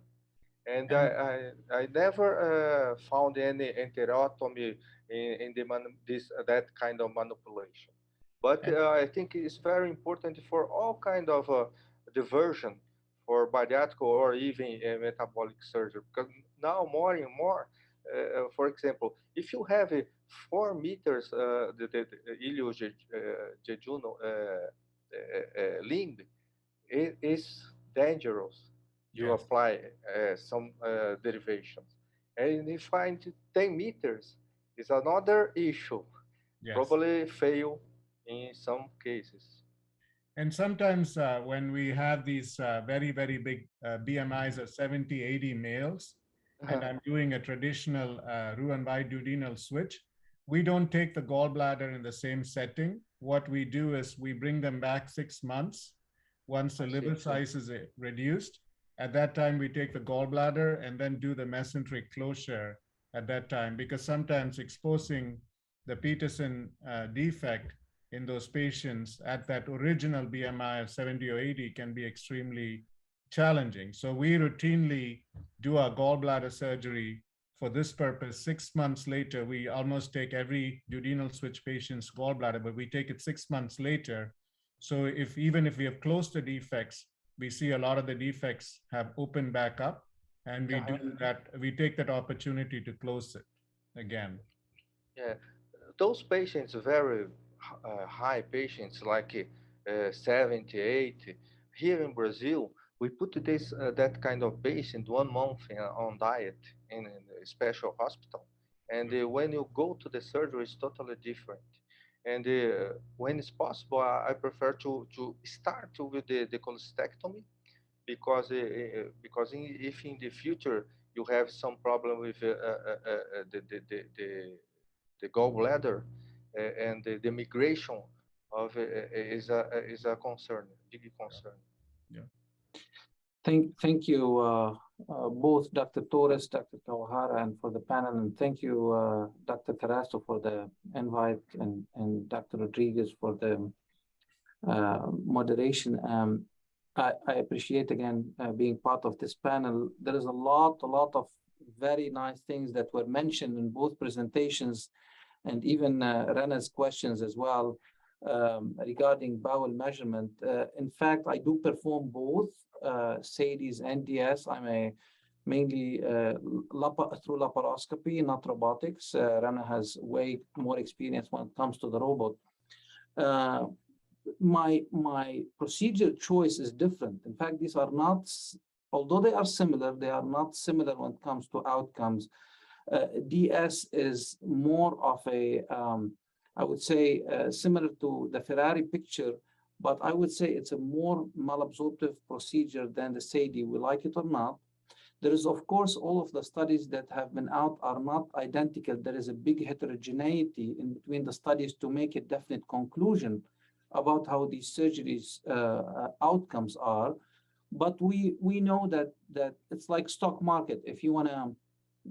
And I never found any enterotomy in that kind of manipulation. But I think it's very important for all kind of diversion for bariatric or even metabolic surgery, because now more and more, for example, if you have 4 meters the ileojejunal limb, it is dangerous. You Yes. apply some derivations. And if you find 10 meters, is another issue. Yes. Probably fail in some cases. And sometimes when we have these very, very big BMIs of 70, 80 males, and I'm doing a traditional Roux-en-Y duodenal switch, we don't take the gallbladder in the same setting. What we do is we bring them back 6 months once the liver size is reduced. At that time, we take the gallbladder and then do the mesenteric closure at that time, because sometimes exposing the Peterson defect in those patients at that original BMI of 70 or 80 can be extremely challenging. So we routinely do our gallbladder surgery for this purpose. 6 months later, we almost take every duodenal switch patient's gallbladder, but we take it 6 months later. So even if we have closed the defects, we see a lot of the defects have opened back up, and we do that. We take that opportunity to close it again. Yeah, those patients, very high patients, like 70, 80. Here in Brazil, we put this that kind of patient 1 month on diet in a special hospital, and when you go to the surgery, it's totally different. And when it's possible, I prefer to start with the cholecystectomy, because if in the future you have some problem with the gallbladder, and the migration of is a concern, big concern. Yeah. Thank you, both Dr. Torres, Dr. Kawahara, and for the panel, and thank you, Dr. Tarasto, for the invite, and Dr. Rodriguez for the moderation. I appreciate again being part of this panel. There is a lot of very nice things that were mentioned in both presentations, and even Rena's questions as well, regarding bowel measurement. In fact, I do perform both SADIs and DS. I'm mainly through laparoscopy, not robotics. Rana has way more experience when it comes to the robot. My procedure choice is different. In fact, these are not, although they are similar, they are not similar when it comes to outcomes. DS is more of a, I would say, similar to the Ferrari picture, but I would say it's a more malabsorptive procedure than the SADI, we like it or not. There is, of course, all of the studies that have been out are not identical. There is a big heterogeneity in between the studies to make a definite conclusion about how these surgeries outcomes are. But we know that it's like stock market. If you want to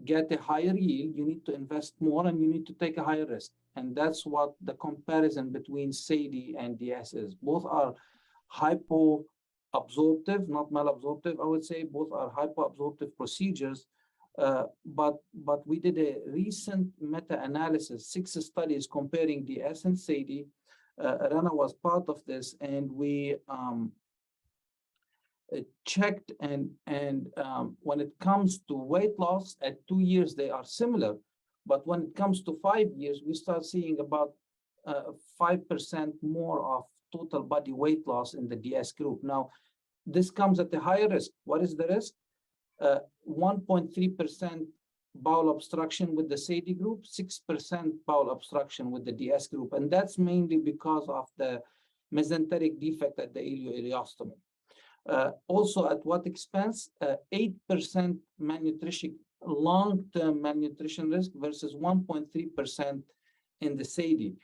get a higher yield, you need to invest more and you need to take a higher risk. And that's what the comparison between SADI and DS is. Both are hypoabsorptive, not malabsorptive, I would say. Both are hypoabsorptive procedures. But we did a recent meta-analysis, 6 studies comparing DS and SADI. Rana was part of this, and we checked, and when it comes to weight loss at 2 years, they are similar. But when it comes to 5 years, we start seeing about 5% more of total body weight loss in the DS group. Now, this comes at a higher risk. What is the risk? 1.3% bowel obstruction with the SADI group, 6% bowel obstruction with the DS group. And that's mainly because of the mesenteric defect at the ileoileostomy. Also, at what expense? 8% malnutrition, long-term malnutrition risk versus 1.3% in the SADI.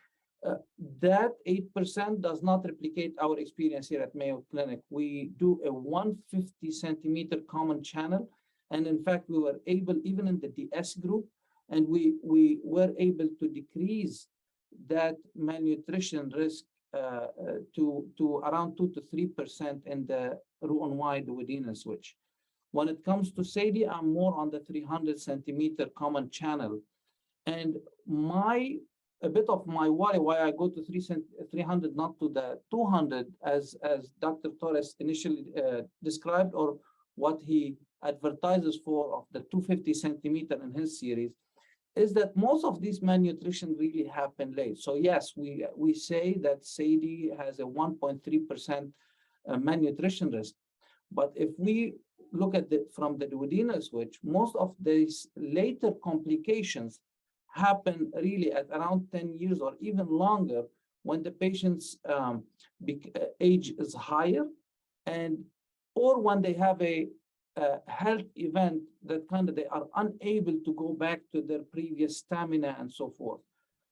That 8% does not replicate our experience here at Mayo Clinic. We do a 150 centimeter common channel. And in fact, we were able, even in the DS group, and we were able to decrease that malnutrition risk to around 2 to 3% in the Roux-en-Y duodenal switch. When it comes to SADI, I'm more on the 300 centimeter common channel. And a bit of my worry why I go to 300, not to the 200, as Dr. Torres initially described, or what he advertises for of the 250 centimeter in his series, is that most of these malnutrition really happen late. So yes, we say that SADI has a 1.3% malnutrition risk. But if we look at it from the duodenal switch, most of these later complications happen really at around 10 years or even longer when the patient's age is higher, or when they have a health event that kind of they are unable to go back to their previous stamina and so forth.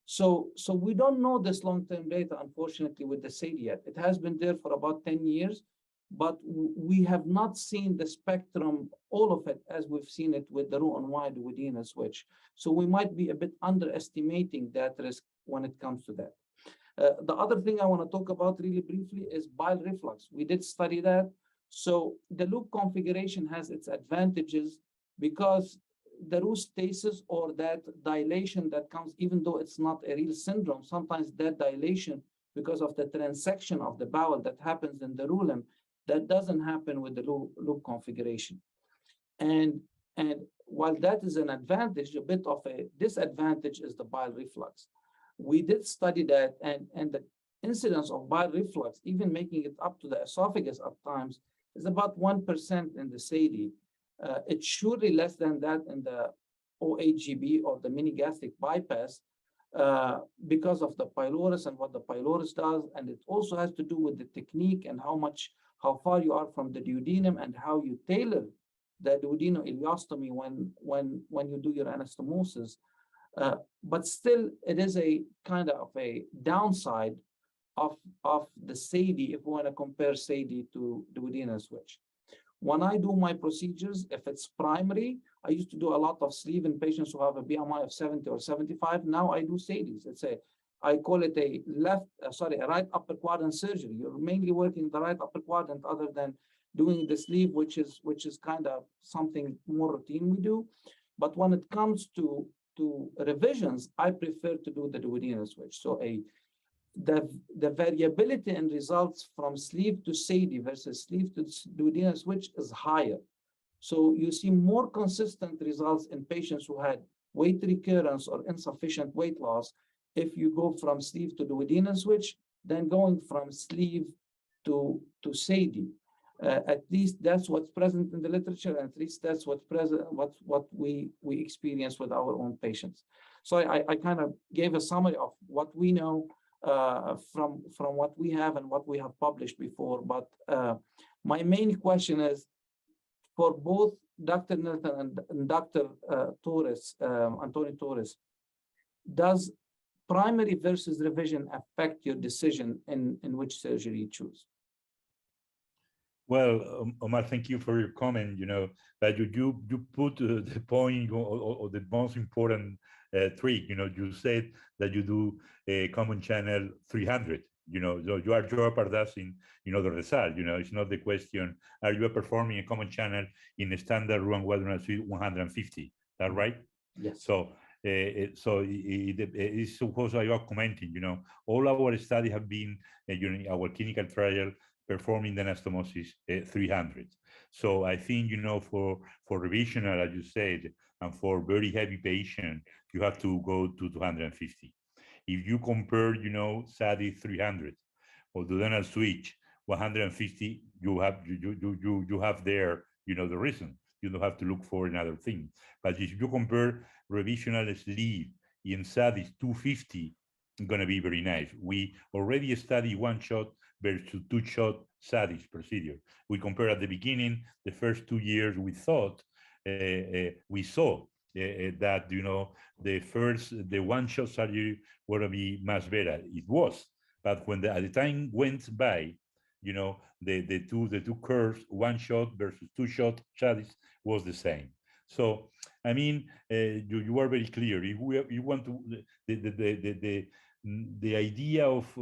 So we don't know this long-term data, unfortunately, with the SADI yet. It has been there for about 10 years, but we have not seen the spectrum, all of it, as we've seen it with the Roux-en-Y duodenal switch. So we might be a bit underestimating that risk when it comes to that. The other thing I want to talk about really briefly is bile reflux. We did study that. So the loop configuration has its advantages because the Roux stasis, or that dilation that comes, even though it's not a real syndrome, sometimes that dilation, because of the transection of the bowel that happens in the rulum, that doesn't happen with the loop configuration. And while that is an advantage, a bit of a disadvantage is the bile reflux. We did study that, and the incidence of bile reflux, even making it up to the esophagus at times, is about 1% in the SADI. It's surely less than that in the OHGB, or the mini gastric bypass, because of the pylorus and what the pylorus does. And it also has to do with the technique and how far you are from the duodenum, and how you tailor the duodenal ileostomy when you do your anastomosis. But still, it is a kind of a downside of the SADI if we want to compare SADI to duodenal switch. When I do my procedures, if it's primary, I used to do a lot of sleeve in patients who have a BMI of 70 or 75. Now I do SADIs. I call it a right upper quadrant surgery. You're mainly working the right upper quadrant other than doing the sleeve, which is kind of something more routine we do. But when it comes to revisions, I prefer to do the duodenal switch. So the variability in results from sleeve to SADI versus sleeve to duodenal switch is higher. So you see more consistent results in patients who had weight recurrence or insufficient weight loss if you go from sleeve to duodenal switch than going from sleeve to SADI. At least that's what's present in the literature, and at least that's what's present, what we experience with our own patients. So I kind of gave a summary of what we know from what we have and what we have published before. But my main question is for both Dr. Nilton and Dr. Torres, Antonio Torres, does primary versus revision affect your decision in which surgery you choose? Well, Omar, thank you for your comment. That you put the point or the most important trick. You said that you do a common channel 300. So you are jeopardizing, the result. It's not the question. Are you performing a common channel in a standard Ruan Duodenal suite 150? Is that right? Yes. So it's also I was commenting. All our studies have been our clinical trial performing the anastomosis 300. So I think, for revisional, as you said, and for very heavy patient, you have to go to 250. If you compare, SADI 300 or duodenal switch 150, you have there, the reason. You don't have to look for another thing. But if you compare revisional sleeve in SADI 250, it's going to be very nice. We already studied one shot versus two shot SADIs procedure. We compare at the beginning, the first 2 years, we thought, we saw that, the one shot surgery would be much better. It was, but when the time went by, the two curves, one shot versus two shot SADIs was the same. So, I mean, you are very clear. If you want to, the idea of,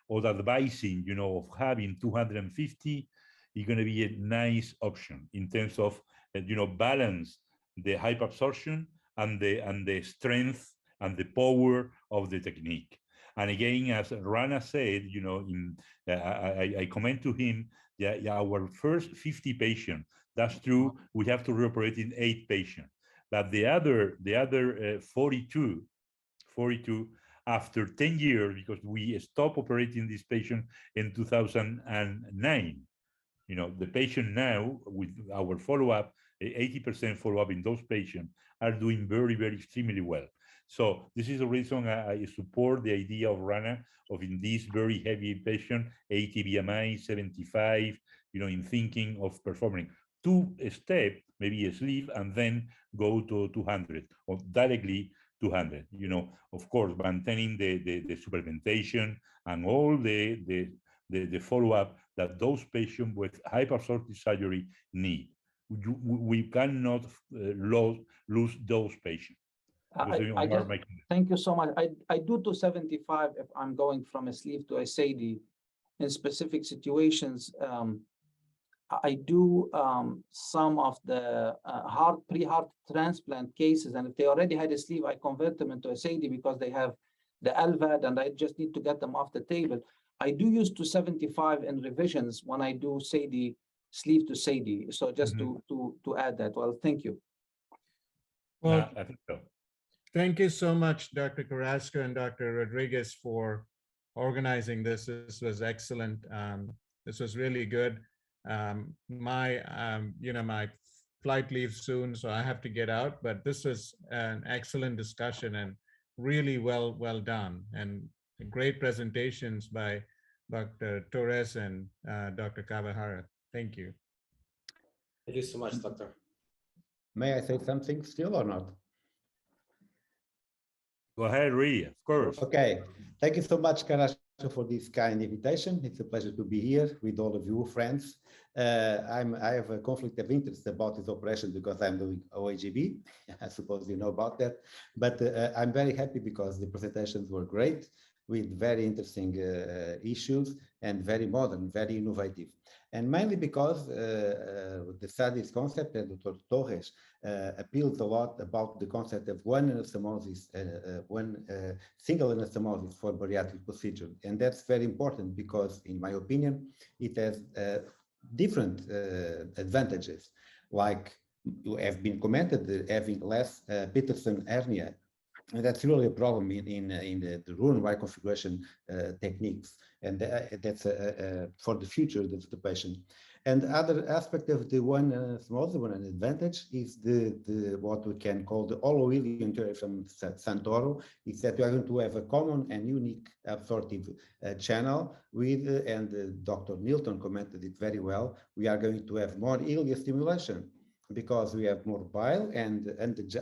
or advising, of having 250 is going to be a nice option in terms of, balance the hyperabsorption and the strength and the power of the technique. And again, as Rana said, I comment to him that our first 50 patients, that's true, we have to reoperate in 8 patients. But the other 42 after 10 years, because we stopped operating this patient in 2009. The patient now, with our follow-up, 80% follow-up in those patients, are doing very, very extremely well. So this is the reason I support the idea of Rana of in this very heavy patient, 80 BMI, 75, in thinking of performing 2 steps, maybe a sleeve, and then go to 200 or directly 200. Of course, maintaining the supplementation and all the follow-up that those patients with hyperabsorptive surgery need. We cannot lose those patients. Thank you so much. I do 275 if I'm going from a sleeve to a SADI in specific situations. I do some of the pre-heart transplant cases, and if they already had a sleeve, I convert them into a SADI because they have the LVAD, and I just need to get them off the table. I do use 275 in revisions when I do SADI, sleeve to SADI. So just to add that. Well, thank you. Well, I think so. Thank you so much, Dr. Carrasco and Dr. Rodriguez, for organizing this. This was excellent. This was really good. My flight leaves soon, so I have to get out. But this was an excellent discussion and really well done, and great presentations by Dr. Torres and Dr. Kawahara. Thank you. Thank you so much, Doctor. May I say something still or not? Go ahead, Rhea, of course. Okay. Thank you so much, Carrasco for this kind invitation. It's a pleasure to be here with all of you, friends. I have a conflict of interest about this operation because I'm doing OAGB. I suppose you know about that. But I'm very happy because the presentations were great with very interesting issues and very modern, very innovative. And mainly because the studies concept and Dr. Torres appeals a lot about the concept of one anastomosis, one single anastomosis for bariatric procedure. And that's very important because, in my opinion, it has different advantages, like you have been commented, having less Peterson hernia. And that's really a problem in the Roux-en-Y configuration techniques, and that's for the future of the patient. And other aspect of the one small one advantage is the what we can call the alloilium theory from Santoro, is that we are going to have a common and unique absorptive channel with, and Dr. Nilton commented it very well, we are going to have more ileal stimulation, because we have more bile and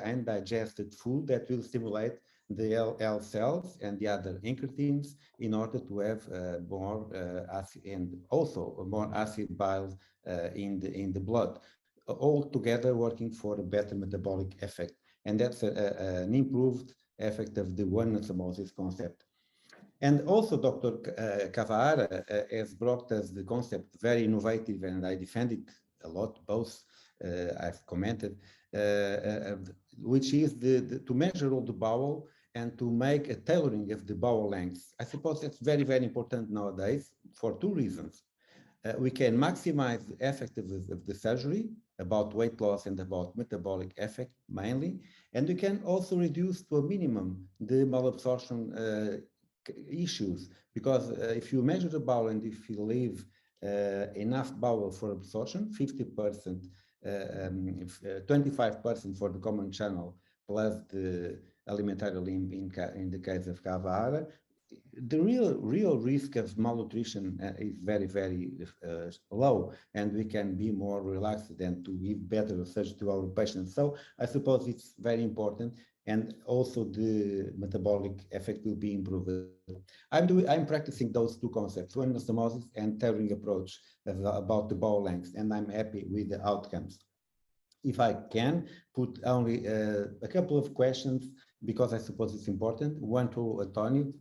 undigested food that will stimulate the L cells and the other incretins in order to have more acid and also more acid bile in the blood, all together working for a better metabolic effect. And that's an improved effect of the one anastomosis concept. And also Dr. Cavara has brought us the concept very innovative, and I defend it a lot, both I've commented, which is to measure all the bowel and to make a tailoring of the bowel length. I suppose that's very, very important nowadays for two reasons. We can maximize the effectiveness of the surgery about weight loss and about metabolic effect mainly, and we can also reduce to a minimum the malabsorption issues, because if you measure the bowel and if you leave enough bowel for absorption, 50%, 25% for the common channel, plus the alimentary limb in the case of Cavara, the real risk of malnutrition is very, very low, and we can be more relaxed and to give better research to our patients. So I suppose it's very important, and also the metabolic effect will be improved. I'm practicing those two concepts, one anastomosis and tailoring approach about the bowel length, and I'm happy with the outcomes. If I can put only a couple of questions, because I suppose it's important. One to Antonio.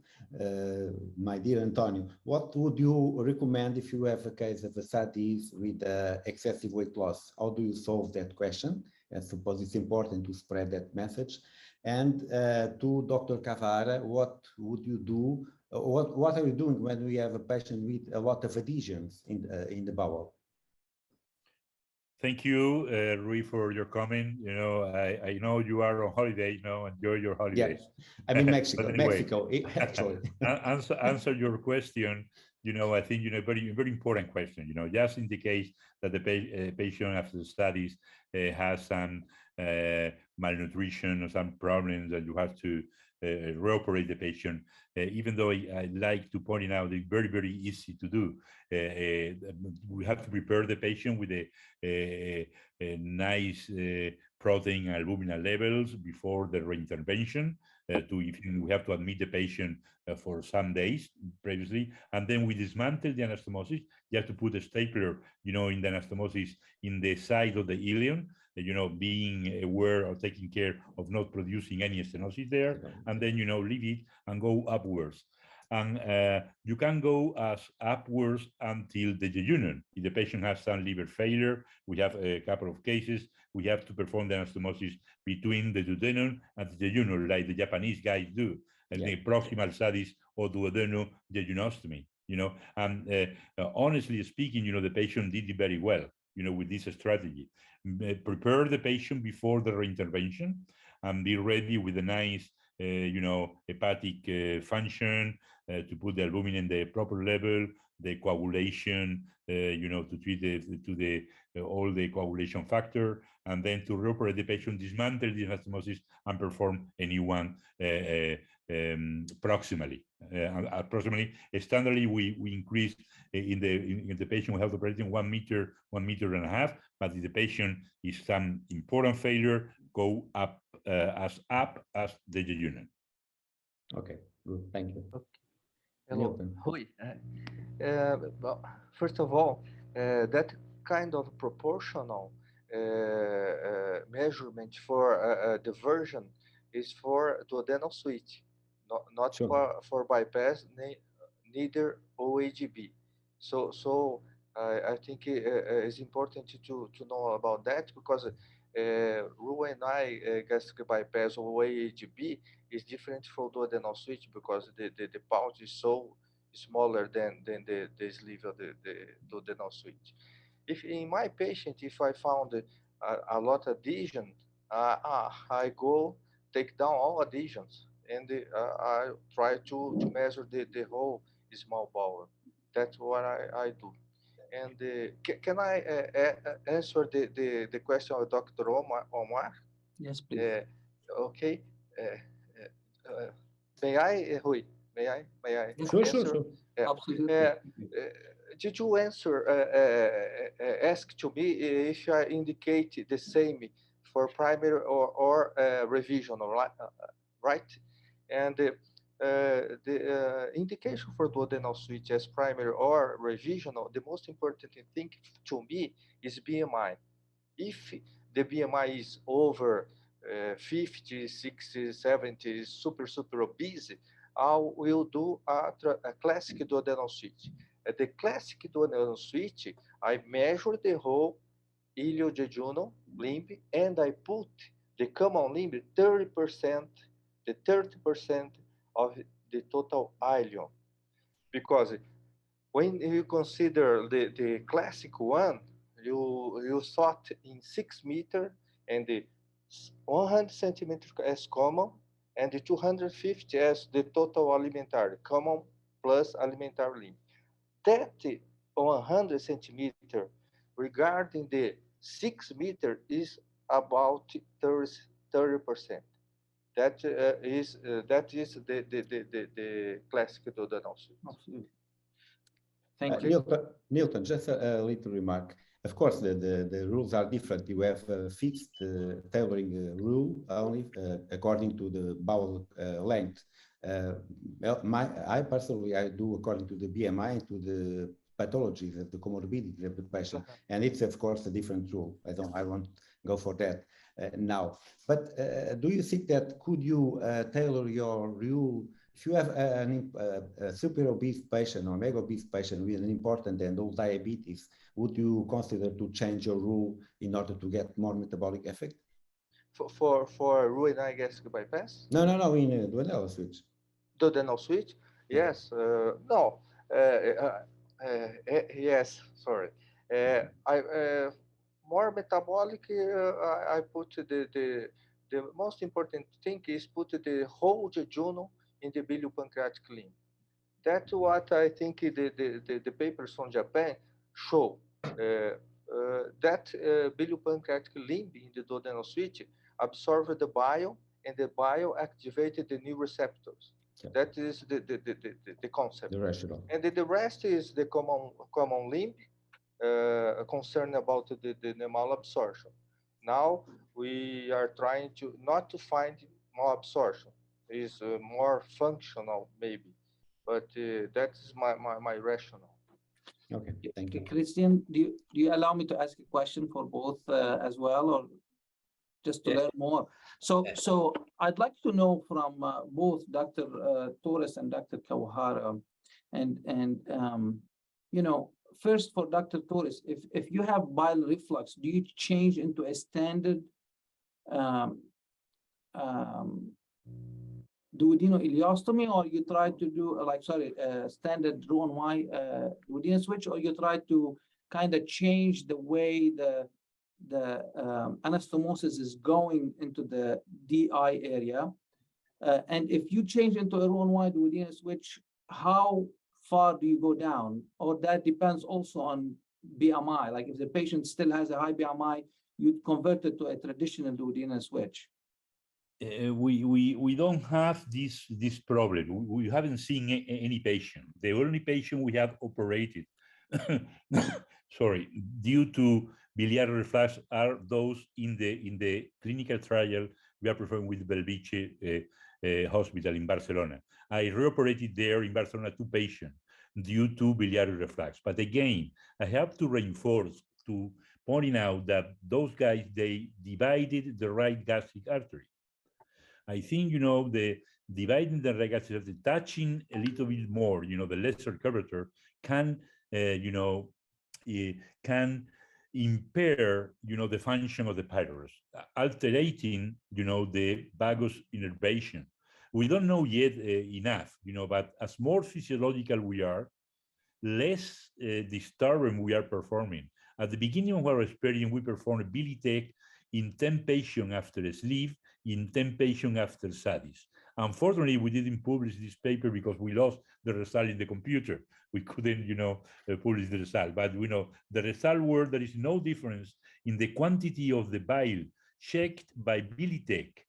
My dear Antonio, what would you recommend if you have a case of ascites with excessive weight loss? How do you solve that question? I suppose it's important to spread that message. And to Dr. Cavara, what would you do? What are you doing when we have a patient with a lot of adhesions in the bowel? Thank you, Rui, for your comment. You know, I know you are on holiday. You know, enjoy your holidays. Yeah, I'm in Mexico. Anyway, Mexico, actually. answer your question. You know, I think very important question. You know, just in the case that the patient after the studies has some malnutrition or some problems that you have to reoperate the patient. Even though I like to point out it's very easy to do. We have to prepare the patient with a nice protein and albumin levels before the reintervention. We have to admit the patient for some days previously, and then we dismantle the anastomosis. You have to put a stapler, you know, in the anastomosis in the side of the ileum, you know, being aware of taking care of not producing any stenosis there, and then, you know, leave it and go upwards. And you can go as upwards until the jejunum. If the patient has some liver failure, we have a couple of cases, we have to perform the anastomosis between the duodenum and the jejunum, like the Japanese guys do, and the proximal studies or duodenum jejunostomy, you know. And honestly speaking, you know, the patient did it very well, you know, with this strategy. Prepare the patient before the reintervention and be ready with a nice, you know, hepatic function to put the albumin in the proper level, the coagulation, you know, to treat all the coagulation factor, and then to reoperate the patient, dismantle the anastomosis, and perform a new one proximally. Approximately, standardly, we increase in the patient we have operating 1 meter, 1.5 meters, but if the patient is some important failure, go up as the jejunum. Okay, good, thank you. Hello. Milton. Rui. Well, first of all, that kind of proportional measurement for diversion is for duodenal switch, not Sure. for bypass, neither OAGB. So I think it's important to know about that because Ru and I gastric bypass or OAGB is different from duodenal switch because the pouch is so smaller than the sleeve of the duodenal switch. If in my patient, if I found a lot of adhesion, I go take down all adhesions and I try to measure the whole small bowel. That's what I do. And can I answer the question of Dr. Omar? Yes, please. Okay. May I, Rui? May I Yes, Sure, answer? sure. Yeah. absolutely. Did you answer, ask to me if I indicate the same for primary or revisional, right? And the indication for duodenal switch as primary or revisional, the most important thing to me is BMI. If the BMI is over 50, 60, 70, super obese, I will do a classic duodenal switch. At the classic duodenal switch, I measure the whole iliojejunal limb and I put the common limb 30%, the 30% of the total ileum. Because when you consider the classic one, you thought in 6 meter and the 100 centimeters as common and the 250 as the total alimentary, common plus alimentary limb. That 100 centimeter regarding the 6 meter is about 30%. That is the classic duodenal switch. Absolutely. Thank you. Newton, just a little remark. Of course, the rules are different. You have a fixed tailoring rule only according to the bowel length. I personally, I do according to the BMI and to the pathologies, the comorbidities of the patient. And it's, of course, a different rule. I won't go for that now. But do you think that could you tailor your rule if you have a super obese patient or mega obese patient with an important and old diabetes, would you consider to change your rule in order to get more metabolic effect? For Ru and I gastric bypass? No, in duodenal switch. Duodenal switch? Yes. No. Yes. Sorry. More metabolic. I put the most important thing is put the whole jejunum in the biliopancreatic limb. That's what I think the papers from Japan show. That biliopancreatic limb in the duodenal switch absorbed the bile and the bile activated the new receptors. Yeah. That is the concept. The rationale. And the rest is the common limb concern about the malabsorption. Now we are trying to not to find malabsorption. Is more functional maybe, but that is my rationale. Okay, thank you. Christian, do you allow me to ask a question for both as well, or just to learn more? So I'd like to know from both Dr. Torres and Dr. Kawahara, and first for Dr. Torres, if you have bile reflux, do you change into a standard duodenoileostomy, or you try to do standard Roux-en-Y duodenal switch, or you try to kind of change the way the anastomosis is going into the DI area? And if you change into a Roux-en-Y duodenal switch, how far do you go down? Or that depends also on BMI. Like if the patient still has a high BMI, you'd convert it to a traditional duodenal switch. We don't have this problem. We haven't seen any patient. The only patient we have operated, sorry, due to biliary reflux are those in the clinical trial we are performing with Belviche hospital in Barcelona. I reoperated there in Barcelona 2 patients due to biliary reflux. But again, I have to reinforce, to pointing out that those guys, they divided the right gastric artery. I think, the dividing the right gastric artery, touching a little bit more, the lesser curvature can, can impair, the function of the pylorus, altering, the vagus innervation. We don't know yet enough, but as more physiological we are, less disturbance we are performing. At the beginning of our experience, we performed a Billy Tech in 10 patients after a sleeve, in 10 patients after SADIS. Unfortunately, we didn't publish this paper because we lost the result in the computer. We couldn't, publish the result. But we know the result were there is no difference in the quantity of the bile checked by Billy Tech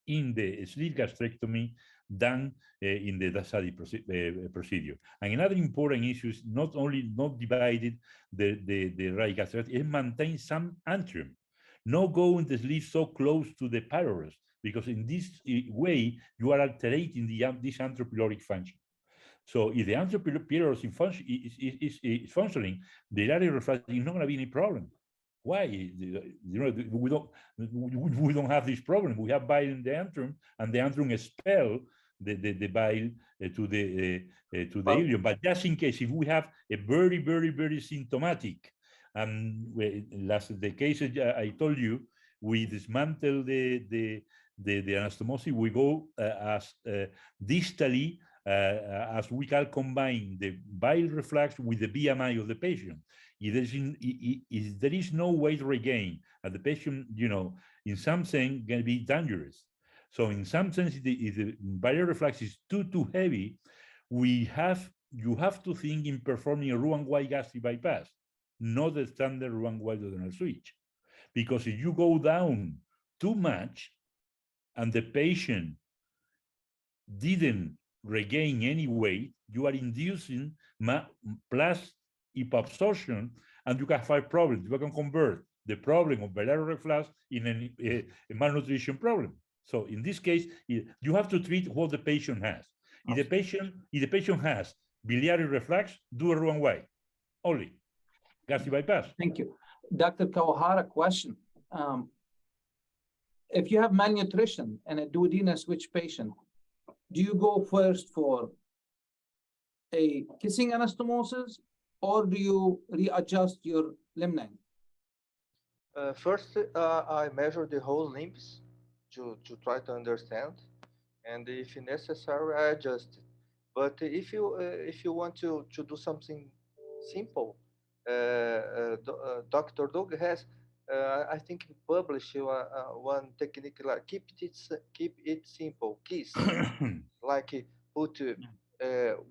in the sleeve gastrectomy than in the SADI procedure. And another important issue is not only not divided the right gastrectomy, it maintains some antrium. No go in the sleeve so close to the pylorus, because in this way, you are altering this antropyloric function. So if the antropylorus is functioning, the biliary reflux is not going to be any problem. Why? We don't have this problem. We have bile in the antrum, and the antrum expel the bile to the ileum. But just in case, if we have a very, very, very symptomatic, and the cases I told you, we dismantle the anastomosis. We go as distally as we can combine the bile reflux with the BMI of the patient. If there is no weight regain, and the patient, in some sense, can be dangerous. So in some sense, if the biliary reflux is too heavy, you have to think in performing a Roux-en-Y gastric bypass, not the standard Roux-en-Y duodenal switch. Because if you go down too much and the patient didn't regain any weight, you are inducing plus hypoabsorption, and you can find problems. You can convert the problem of biliary reflux in a malnutrition problem. So in this case, you have to treat what the patient has. If the patient has biliary reflux, do a Roux-en-Y only, gastric bypass. Thank you. Dr. Kawahara, question. If you have malnutrition and a duodenal switch patient, do you go first for a kissing anastomosis, or do you readjust your limb length? First, I measure the whole limbs to try to understand, and if necessary, I adjust it. But if you want to do something simple, Dr. Doug has, I think, published one technique like keep it simple, KISS, like put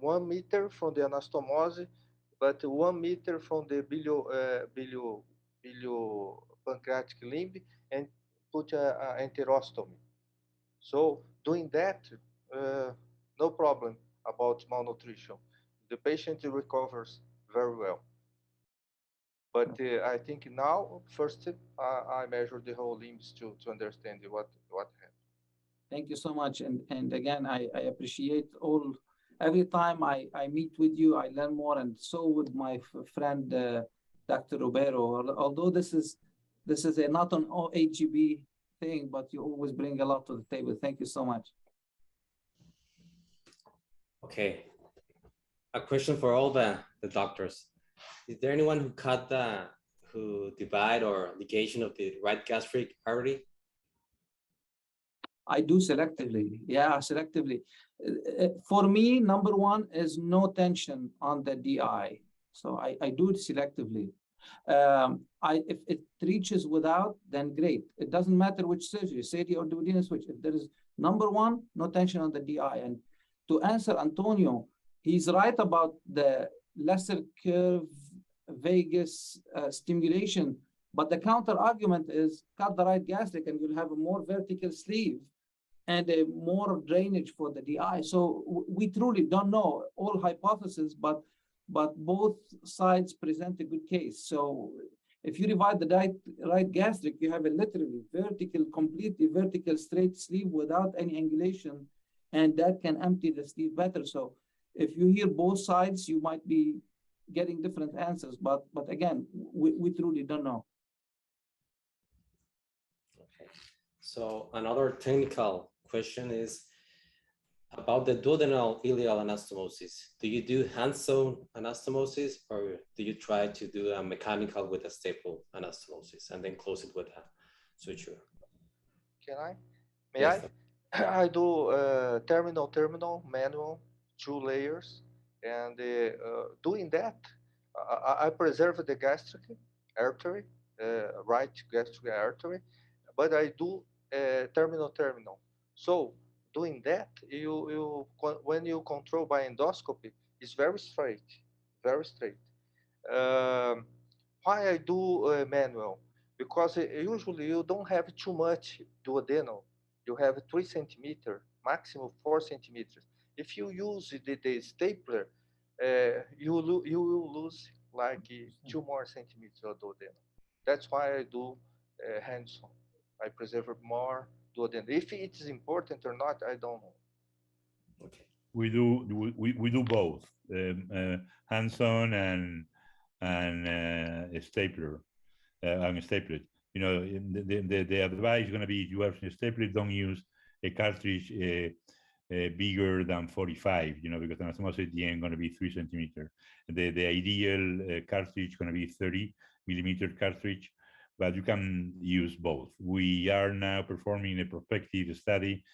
1 meter from the anastomosis, but 1 meter from the pancreatic limb, and put an enterostomy. So doing that, no problem about malnutrition. The patient recovers very well. But I think now, first, I measure the whole limbs to understand what happened. Thank you so much. And again, I appreciate every time I meet with you, I learn more, and so with my friend, Dr. Roberto. Although this is not an OHGB thing, but you always bring a lot to the table. Thank you so much. Okay. A question for all the doctors. Is there anyone who divide or ligation of the right gastric artery? I do selectively. Yeah, selectively. For me, number one is no tension on the DI. So I do it selectively. If it reaches without, then great. It doesn't matter which surgery, SADI or duodenal switch. If there is number one, no tension on the DI. And to answer Antonio, he's right about the lesser curve vagus stimulation, but the counter argument is cut the right gastric and you'll have a more vertical sleeve and a more drainage for the DI. So we truly don't know all hypotheses, but both sides present a good case. So If you divide the right gastric, you have a literally vertical, completely vertical straight sleeve without any angulation, and that can empty the sleeve better. So if you hear both sides, you might be getting different answers, but again, we truly don't know. Okay. So another technical question is about the duodenal ileal anastomosis. Do you do hands-on anastomosis, or do you try to do a mechanical with a staple anastomosis and then close it with a suture? Can I? May Yes, I? I do terminal, manual, 2 layers, and doing that, I preserve the gastric artery, right gastric artery, but I do terminal. So doing that, when you control by endoscopy, it's very straight, very straight. Um, why I do manual? Because usually you don't have too much duodenal. You have 3 centimeter, maximum 4 centimeters. If you use the stapler, you will lose like 2 more centimeters of duodenal. That's why I do hands-on. I preserve more duodenal. If it is important or not, I don't know. okay. We do both, hands-on and a stapler. And staple it. You know, the advice is going to be, if you have a stapler, don't use a cartridge bigger than 45, you know, because anastomosis at the end going to be 3 centimeters. The ideal cartridge is going to be 30 millimeter cartridge, but you can use both. We are now performing a prospective study,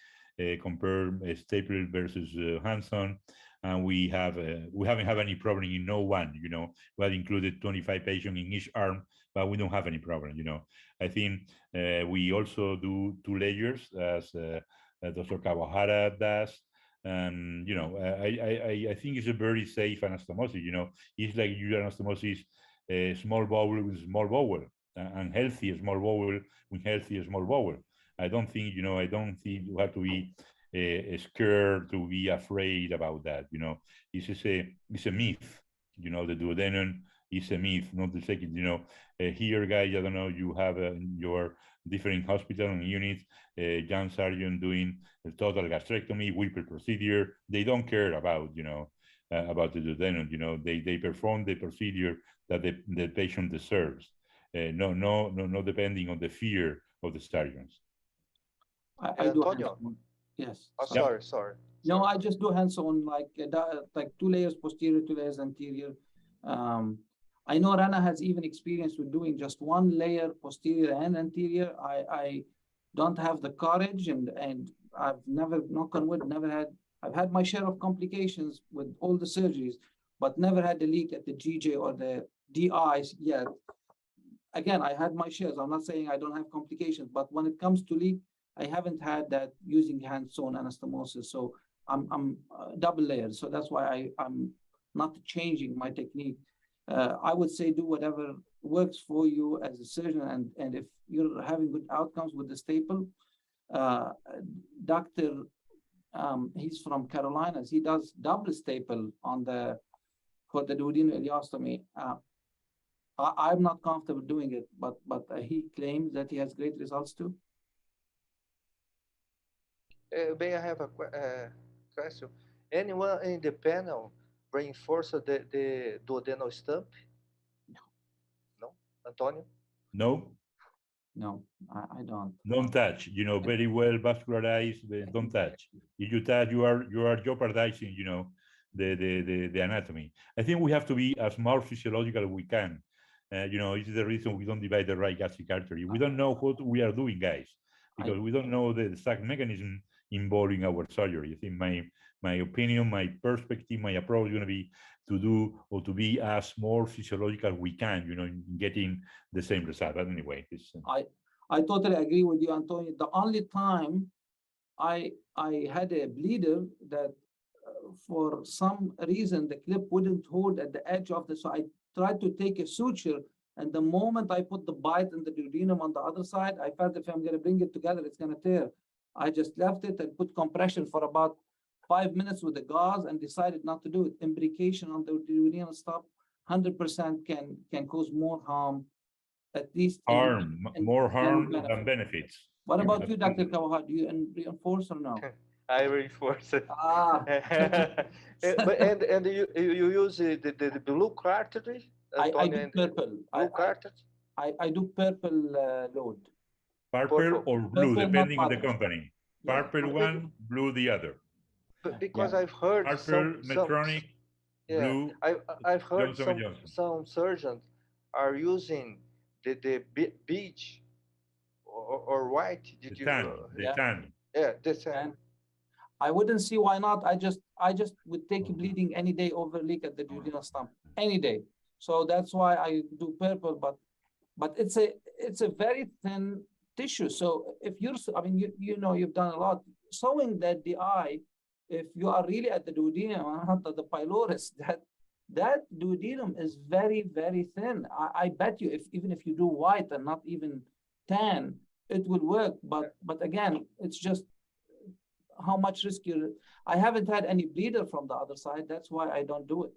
compare stapler versus hands-on, and we haven't had any problem in no one. You know, we have included 25 patients in each arm, but we don't have any problem. You know, I think we also do 2 layers, as Dr. Kawahara does. And you know, I think it's a very safe anastomosis. You know, it's like your anastomosis, small bowel with small bowel, and healthy small bowel with healthy small bowel. I don't think you have to be scared, to be afraid about that. You know, it's a myth. You know, the duodenum is a myth, not the second. You know, here, guys, I don't know, you have your different hospital and units, young surgeon doing a total gastrectomy, Whipple procedure. They don't care about, you know, about the duodenum. You know, they perform the procedure that the patient deserves. No, depending on the fear of the surgeons. I do Antonio? hands-on. Yes. Oh, sorry. sorry. No, I just do hands-on, like 2 layers posterior, 2 layers anterior. I know Rana has even experience with doing just 1 layer posterior and anterior. I don't have the courage, and I've never, knock on wood, I've had my share of complications with all the surgeries, but never had the leak at the GJ or the DIs yet. Again, I had my shares. I'm not saying I don't have complications, but when it comes to leak, I haven't had that using hands-on anastomosis. So I'm double layered. So that's why I'm not changing my technique. I would say do whatever works for you as a surgeon. And if you're having good outcomes with the staple, Dr. He's from Carolinas. He does double staple for the duodenal ileostomy. I'm not comfortable doing it, but he claims that he has great results too. May I have a question? Anyone in the panel reinforce the duodenal stump? No? Antonio? No, No, I don't. don't touch. You know, very well vascularized. Don't touch. If you touch, you are jeopardizing, you know, the anatomy. I think we have to be as more physiological as we can. You know, it's the reason we don't divide the right gastric artery. We don't know what we are doing, guys, because we don't know the exact mechanism involving our surgery. I think my opinion, my perspective, my approach is going to be to do or to be as more physiological we can, you know, in getting the same result. But anyway, I totally agree with you, Antonio. The only time I had a bleeder that for some reason the clip wouldn't hold at the edge of so I tried to take a suture, and the moment I put the bite in the duodenum on the other side, I felt if I'm going to bring it together, it's going to tear. I just left it and put compression for about 5 minutes with the gauze and decided not to do it. Imbrication on the duodenal stop 100% can cause more harm at least. More harm benefit. than benefits. What about you, Dr. Kawahara? Do you reinforce or no? I reinforce it. Ah. But and you use the blue cartridge? I do purple. Blue cartridge? I do purple load. Purple or blue, Purple, depending not on the purple. company. Yeah. Purple one, blue the other. Because I've heard Purple, Medtronic, blue, I've heard Johnson & Johnson. some surgeons are using the beige or white. Did The tan, the tan. Yeah, the tan. And I wouldn't see why not. I just would take bleeding any day over leak at the duodenal stump any day. So that's why I do purple, but it's a very thin tissue. So if you're, I mean, you know, you've done a lot. Sewing that the eye, if you are really at the duodenum, not at the pylorus, that duodenum is very, very thin. I bet you even if you do white and not even tan, it will work. But again, it's just how much risk I haven't had any bleeder from the other side. That's why I don't do it.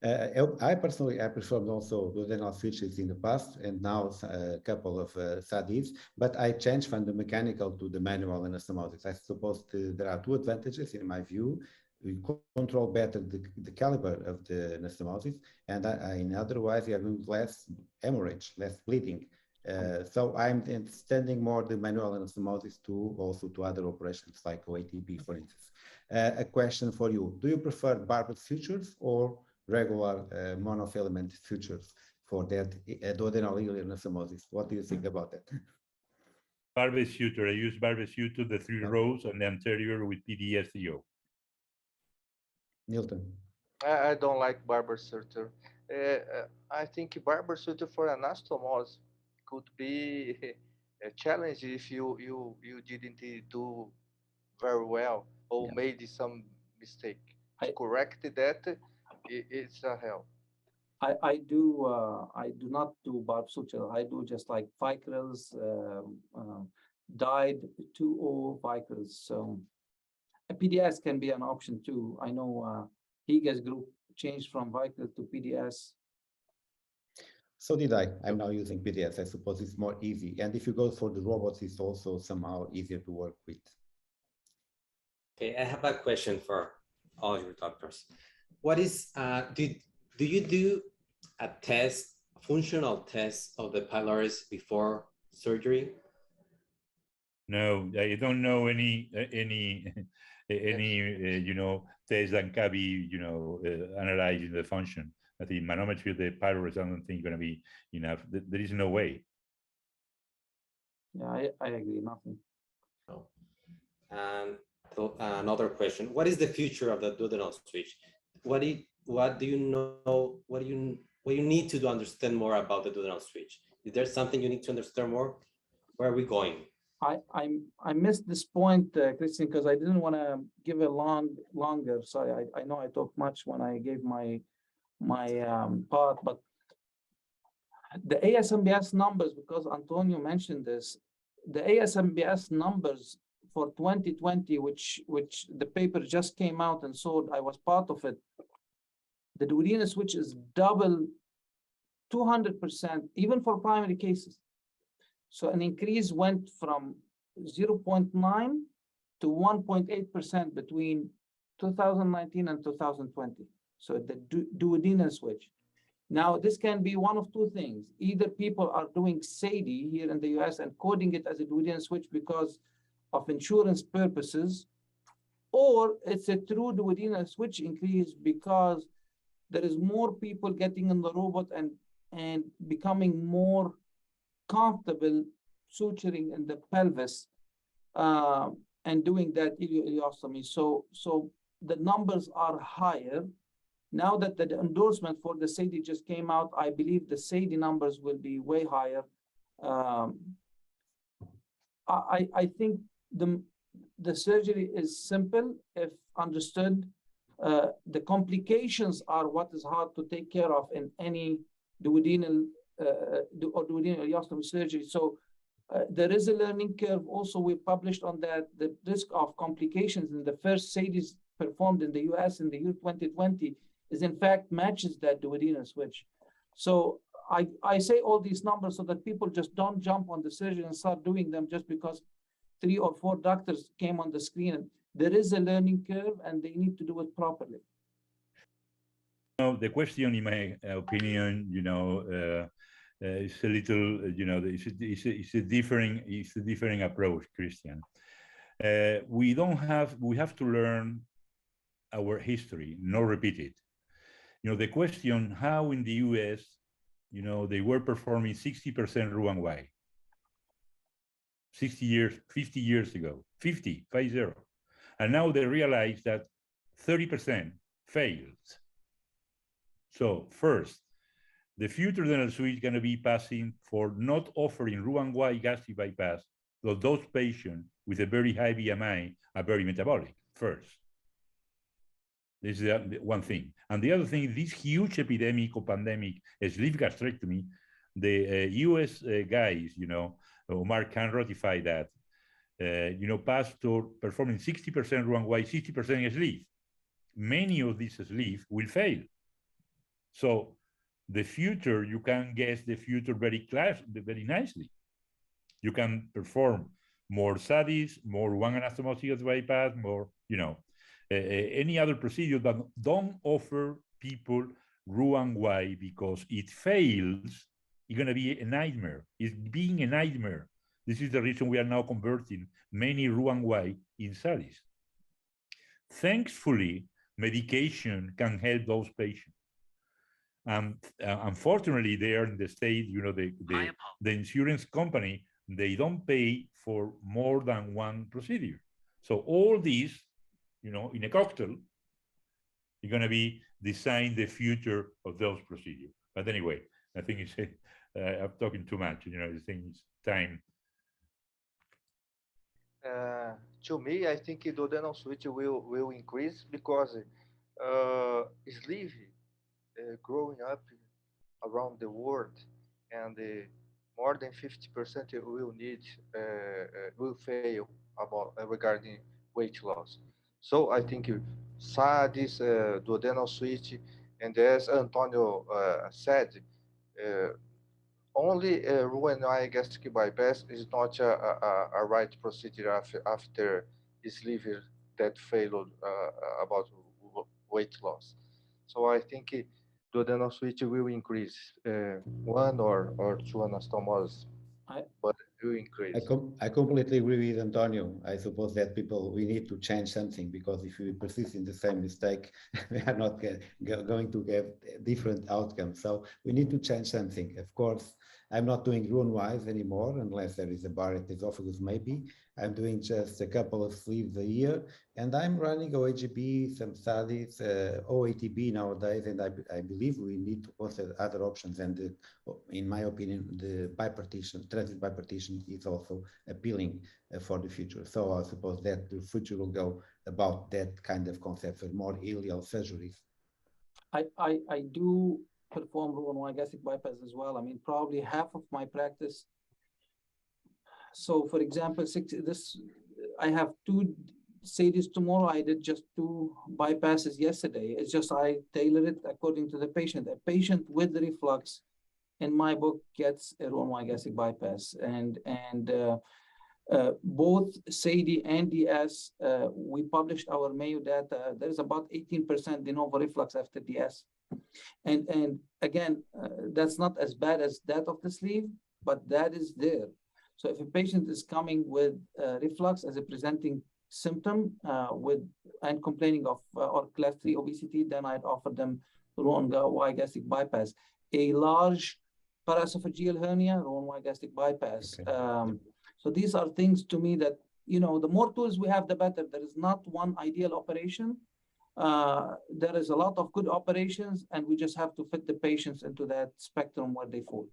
I personally, I performed also duodenal switches in the past and now a couple of studies, but I changed from the mechanical to the manual anastomosis. I suppose there are two advantages in my view. We control better the caliber of the anastomosis, and in otherwise you have less hemorrhage, less bleeding. So I'm extending more the manual anastomosis to also to other operations like OATB, for instance. A question for you: do you prefer barbed sutures or regular monofilament sutures for that duodenal anastomosis? What do you think about that? Barbed suture. I use barbed suture, the 3 rows on the anterior with PDSDO. Nilton. I don't like barber suture. I think barber suture for anastomosis could be a challenge if you didn't do very well or made some mistake. To correct that, it's a hell. I do not do barb suture. I do just like vicryls, dyed 2O vicryls. So a PDS can be an option too. I know Higa's group changed from vicryl to PDS. So did I. I'm now using PDS. I suppose it's more easy. And if you go for the robots, it's also somehow easier to work with. Okay, I have a question for all your doctors. What is, do you do a test, a functional test of the pylorus before surgery? No, I don't know any you know, test that can be, you know, analyzing the function. I think manometry of the pylorus, I don't think going to be enough. There is no way. Yeah, I agree. Nothing. No. And another question: what is the future of the duodenal switch? What do you know? What do you need to understand more about the duodenal switch? Is there something you need to understand more? Where are we going? I missed this point, Christian, because I didn't want to give a longer. Sorry, I know I talked much when I gave my part, but the ASMBS numbers, because Antonio mentioned this, the ASMBS numbers for 2020, which the paper just came out and so I was part of it. The duodenal switch is double 200%, even for primary cases. So an increase went from 0.9 to 1.8% between 2019 and 2020. So the duodenal switch. Now, this can be one of two things. Either people are doing SADI here in the US and coding it as a duodenal switch because of insurance purposes, or it's a true duodenal switch increase because there is more people getting in the robot and becoming more comfortable suturing in the pelvis and doing that ileostomy. So the numbers are higher. Now that the endorsement for the SADI just came out, I believe the SADI numbers will be way higher. I think the surgery is simple if understood. The complications are what is hard to take care of in any duodenal or duodenal ileostomy surgery. So there is a learning curve. Also, we published on that the risk of complications in the first SADIs performed in the US in the year 2020 is in fact matches that duodenal switch. So I say all these numbers so that people just don't jump on the surgery and start doing them just because 3 or 4 doctors came on the screen. And there is a learning curve, and they need to do it properly. The question, in my opinion, it's a little, it's a different approach, Christian. We have to learn our history, not repeat it. The question, how in the US, they were performing 60% Roux-en-Y 50 years ago, 50. And now they realize that 30% fails. So first, the future dental suite is going to be passing for not offering Roux-en-Y gastric bypass to those patients with a very high BMI are very metabolic first. This is one thing. And the other thing, this huge epidemic or pandemic sleeve gastrectomy, the US guys, Omar can ratify that, passed to performing 60% Roux-en-Y, 60% sleeve. Many of these sleeves will fail. So the future, you can guess the future very nicely. You can perform more studies, more one anastomosis bypass, more, any other procedure that don't offer people Roux-en-Y because it fails. It's going to be a nightmare. It's being a nightmare. This is the reason we are now converting many Roux-en-Y in studies. Thankfully, medication can help those patients. Unfortunately, there in the state, the insurance company, they don't pay for more than one procedure. So all these, in a cocktail, you're going to be design the future of those procedures. But anyway, I think it's I'm talking too much. I think it's time. To me, I think the duodenal switch will increase because sleeve growing up around the world, and more than 50% will fail about regarding weight loss. So I think SADIs, duodenal switch, and as Antonio said, only Roux-en-Y gastric bypass is not a right procedure after sleeve that failed about weight loss. So I think duodenal switch will increase 1 or 2 anastomosis, but it will increase. I completely agree with Antonio. I suppose that we need to change something, because if we persist in the same mistake, we are not going to get different outcomes. So we need to change something. Of course, I'm not doing Roux-en-Ys anymore, unless there is a Barrett esophagus, maybe. I'm doing just a couple of sleeves a year, and I'm running OAGB, some studies, OATB nowadays, and I believe we need to consider other options. And in my opinion, the bipartition, transit bipartition is also appealing for the future. So I suppose that the future will go about that kind of concept for more ileal surgeries. I do perform Roux-en-Y gastric bypass as well. I mean, probably half of my practice. So for example, I have 2 SADIs tomorrow. I did just 2 bypasses yesterday. It's just I tailor it according to the patient. A patient with reflux, in my book, gets a Roux-en-Y gastric bypass. And both SADI and DS, we published our Mayo data. There's about 18% de novo reflux after DS. And again, that's not as bad as that of the sleeve, but that is there. So if a patient is coming with reflux as a presenting symptom and complaining of or class 3 obesity, then I'd offer them Roux-en-Y gastric bypass. A large paraesophageal hernia, Roux-en-Y gastric bypass. Okay. So these are things to me that, the more tools we have, the better. There is not one ideal operation. There is a lot of good operations, and we just have to fit the patients into that spectrum where they fall.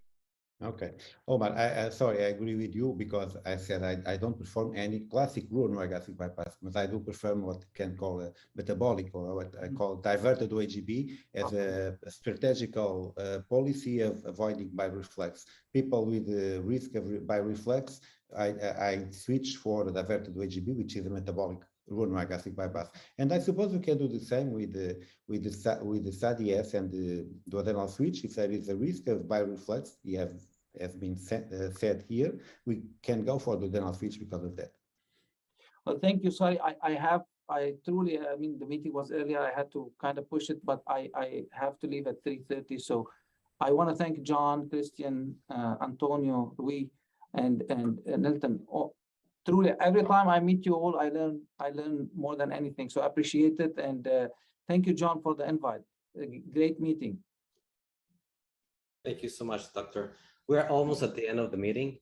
Okay. Omar, sorry, I agree with you, because I said I don't perform any classic Roux-en-Y gastric bypass, but I do perform what you can call a metabolic, or what I call diverted OAGB, as a strategical policy of avoiding bireflux. People with the risk of bireflux, I switch for the diverted OAGB, which is a metabolic urinary gastric bypass. And I suppose we can do the same with the SADS and the duodenal switch. If there is a risk of bireflux, has been said here, we can go for the duodenal switch because of that. Well, thank you. Sorry, I truly, I mean, the meeting was earlier. I had to kind of push it, but I have to leave at 3:30. So I want to thank John, Christian, Antonio, Rui, and Nilton. Oh, truly, every time I meet you all, I learn more than anything. So I appreciate it. And thank you, John, for the invite. Great meeting. Thank you so much, Doctor. We're almost at the end of the meeting.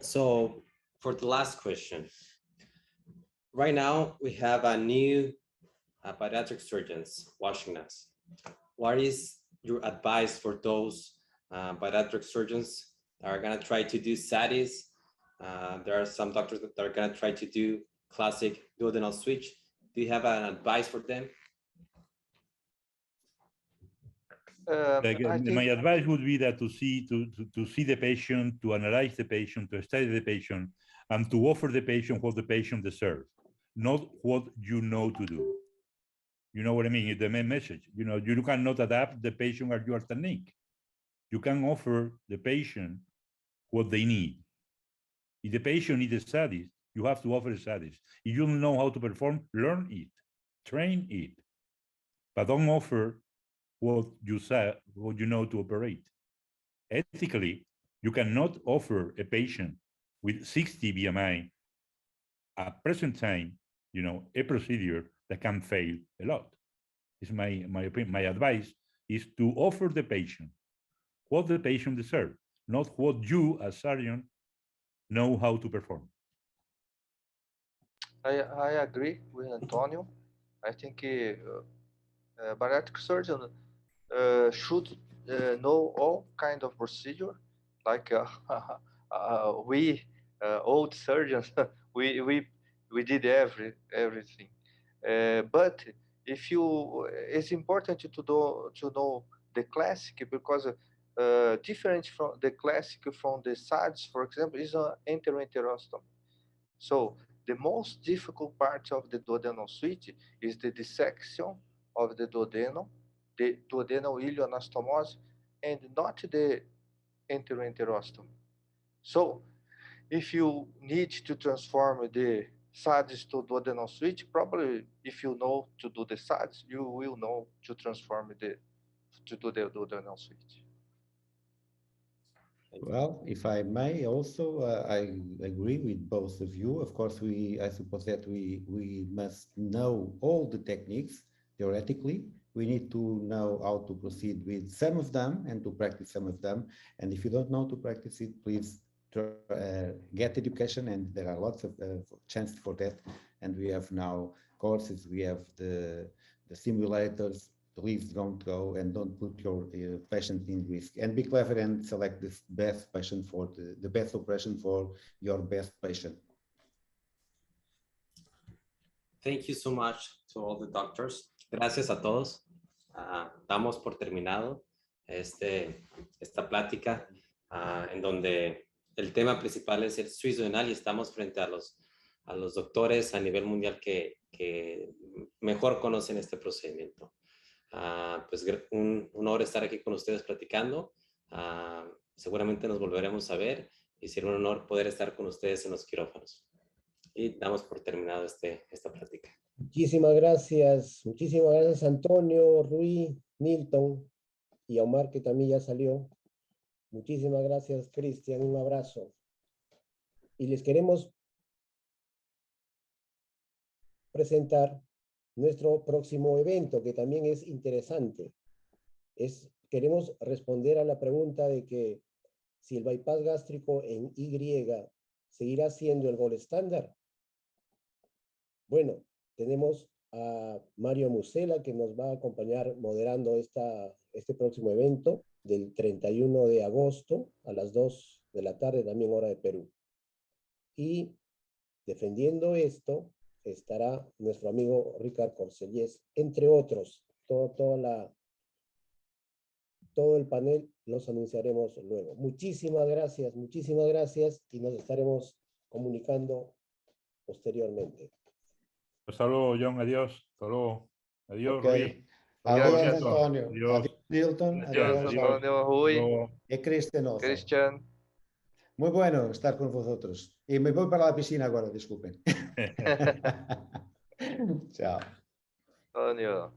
So for the last question, right now we have a new pediatric surgeons watching us. What is your advice for those pediatric surgeons that are gonna try to do SADIs? There are some doctors that are gonna try to do classic duodenal switch. Do you have an advice for them? My advice would be that to see the patient, to analyze the patient, to study the patient, and to offer the patient what the patient deserves, not what you know to do. You know what I mean? It's the main message. You know, you cannot adapt the patient or your technique. You can offer the patient what they need. If the patient needs studies, you have to offer studies. If you don't know how to perform, learn it, train it, but don't offer what you know to operate. Ethically, you cannot offer a patient with 60 BMI at present time, you know, a procedure that can fail a lot. It's my opinion. My advice is to offer the patient what the patient deserves, not what you as surgeon know how to perform. I agree with Antonio. I think bariatric surgeon should know all kind of procedure, like we old surgeons, we did everything. But if you, it's important to know the classic, because different from the classic from the SADS, for example, is an enteroenterostomy. So the most difficult part of the duodenal switch is the dissection of the duodenum, the duodenal ileal anastomosis, and not the enteroenterostomy. So if you need to transform the SADS to duodenal switch, probably if you know to do the SADS, you will know to transform to do the duodenal switch. Well, if I may also, I agree with both of you. Of course, I suppose that we must know all the techniques theoretically. We need to know how to proceed with some of them and to practice some of them. And if you don't know to practice it, please get education, and there are lots of chances for that. And we have now courses, we have the simulators. Please don't go and don't put your patient in risk, and be clever and select the best patient for the best operation for your best patient. Thank you so much to all the doctors. Gracias a todos. Damos por terminado esta plática en donde el tema principal es el Cruce Duodenal, y estamos frente a los doctores a nivel mundial que mejor conocen este procedimiento. Pues un honor estar aquí con ustedes platicando. Seguramente nos volveremos a ver y será un honor poder estar con ustedes en los quirófanos. Y damos por terminado esta plática. Muchísimas gracias Antonio, Rui, Nilton y a Omar, que también ya salió. Muchísimas gracias, Cristian, un abrazo. Y les queremos presentar nuestro próximo evento, que también es interesante. Queremos responder a la pregunta de que si el bypass gástrico en Y seguirá siendo el gold estándar. Bueno, tenemos a Mario Musela, que nos va a acompañar moderando este próximo evento del 31 de agosto a las 2 de la tarde, también hora de Perú. Y defendiendo esto estará nuestro amigo Ricard Corcellés, entre otros. Todo el panel los anunciaremos luego. Muchísimas gracias y nos estaremos comunicando posteriormente. Hasta luego, John. Adiós. Hasta luego. Adiós, Ok. Rui. Hasta luego, Adiós, Nilton. Antonio. Adiós. Adiós, Nilton. Gracias. Adiós, Adiós, Adiós. Antonio, Hasta Rui, luego. E Christian also. Christian. Muy bueno estar con vosotros. Y me voy para la piscina ahora, disculpen. Chao. Antonio.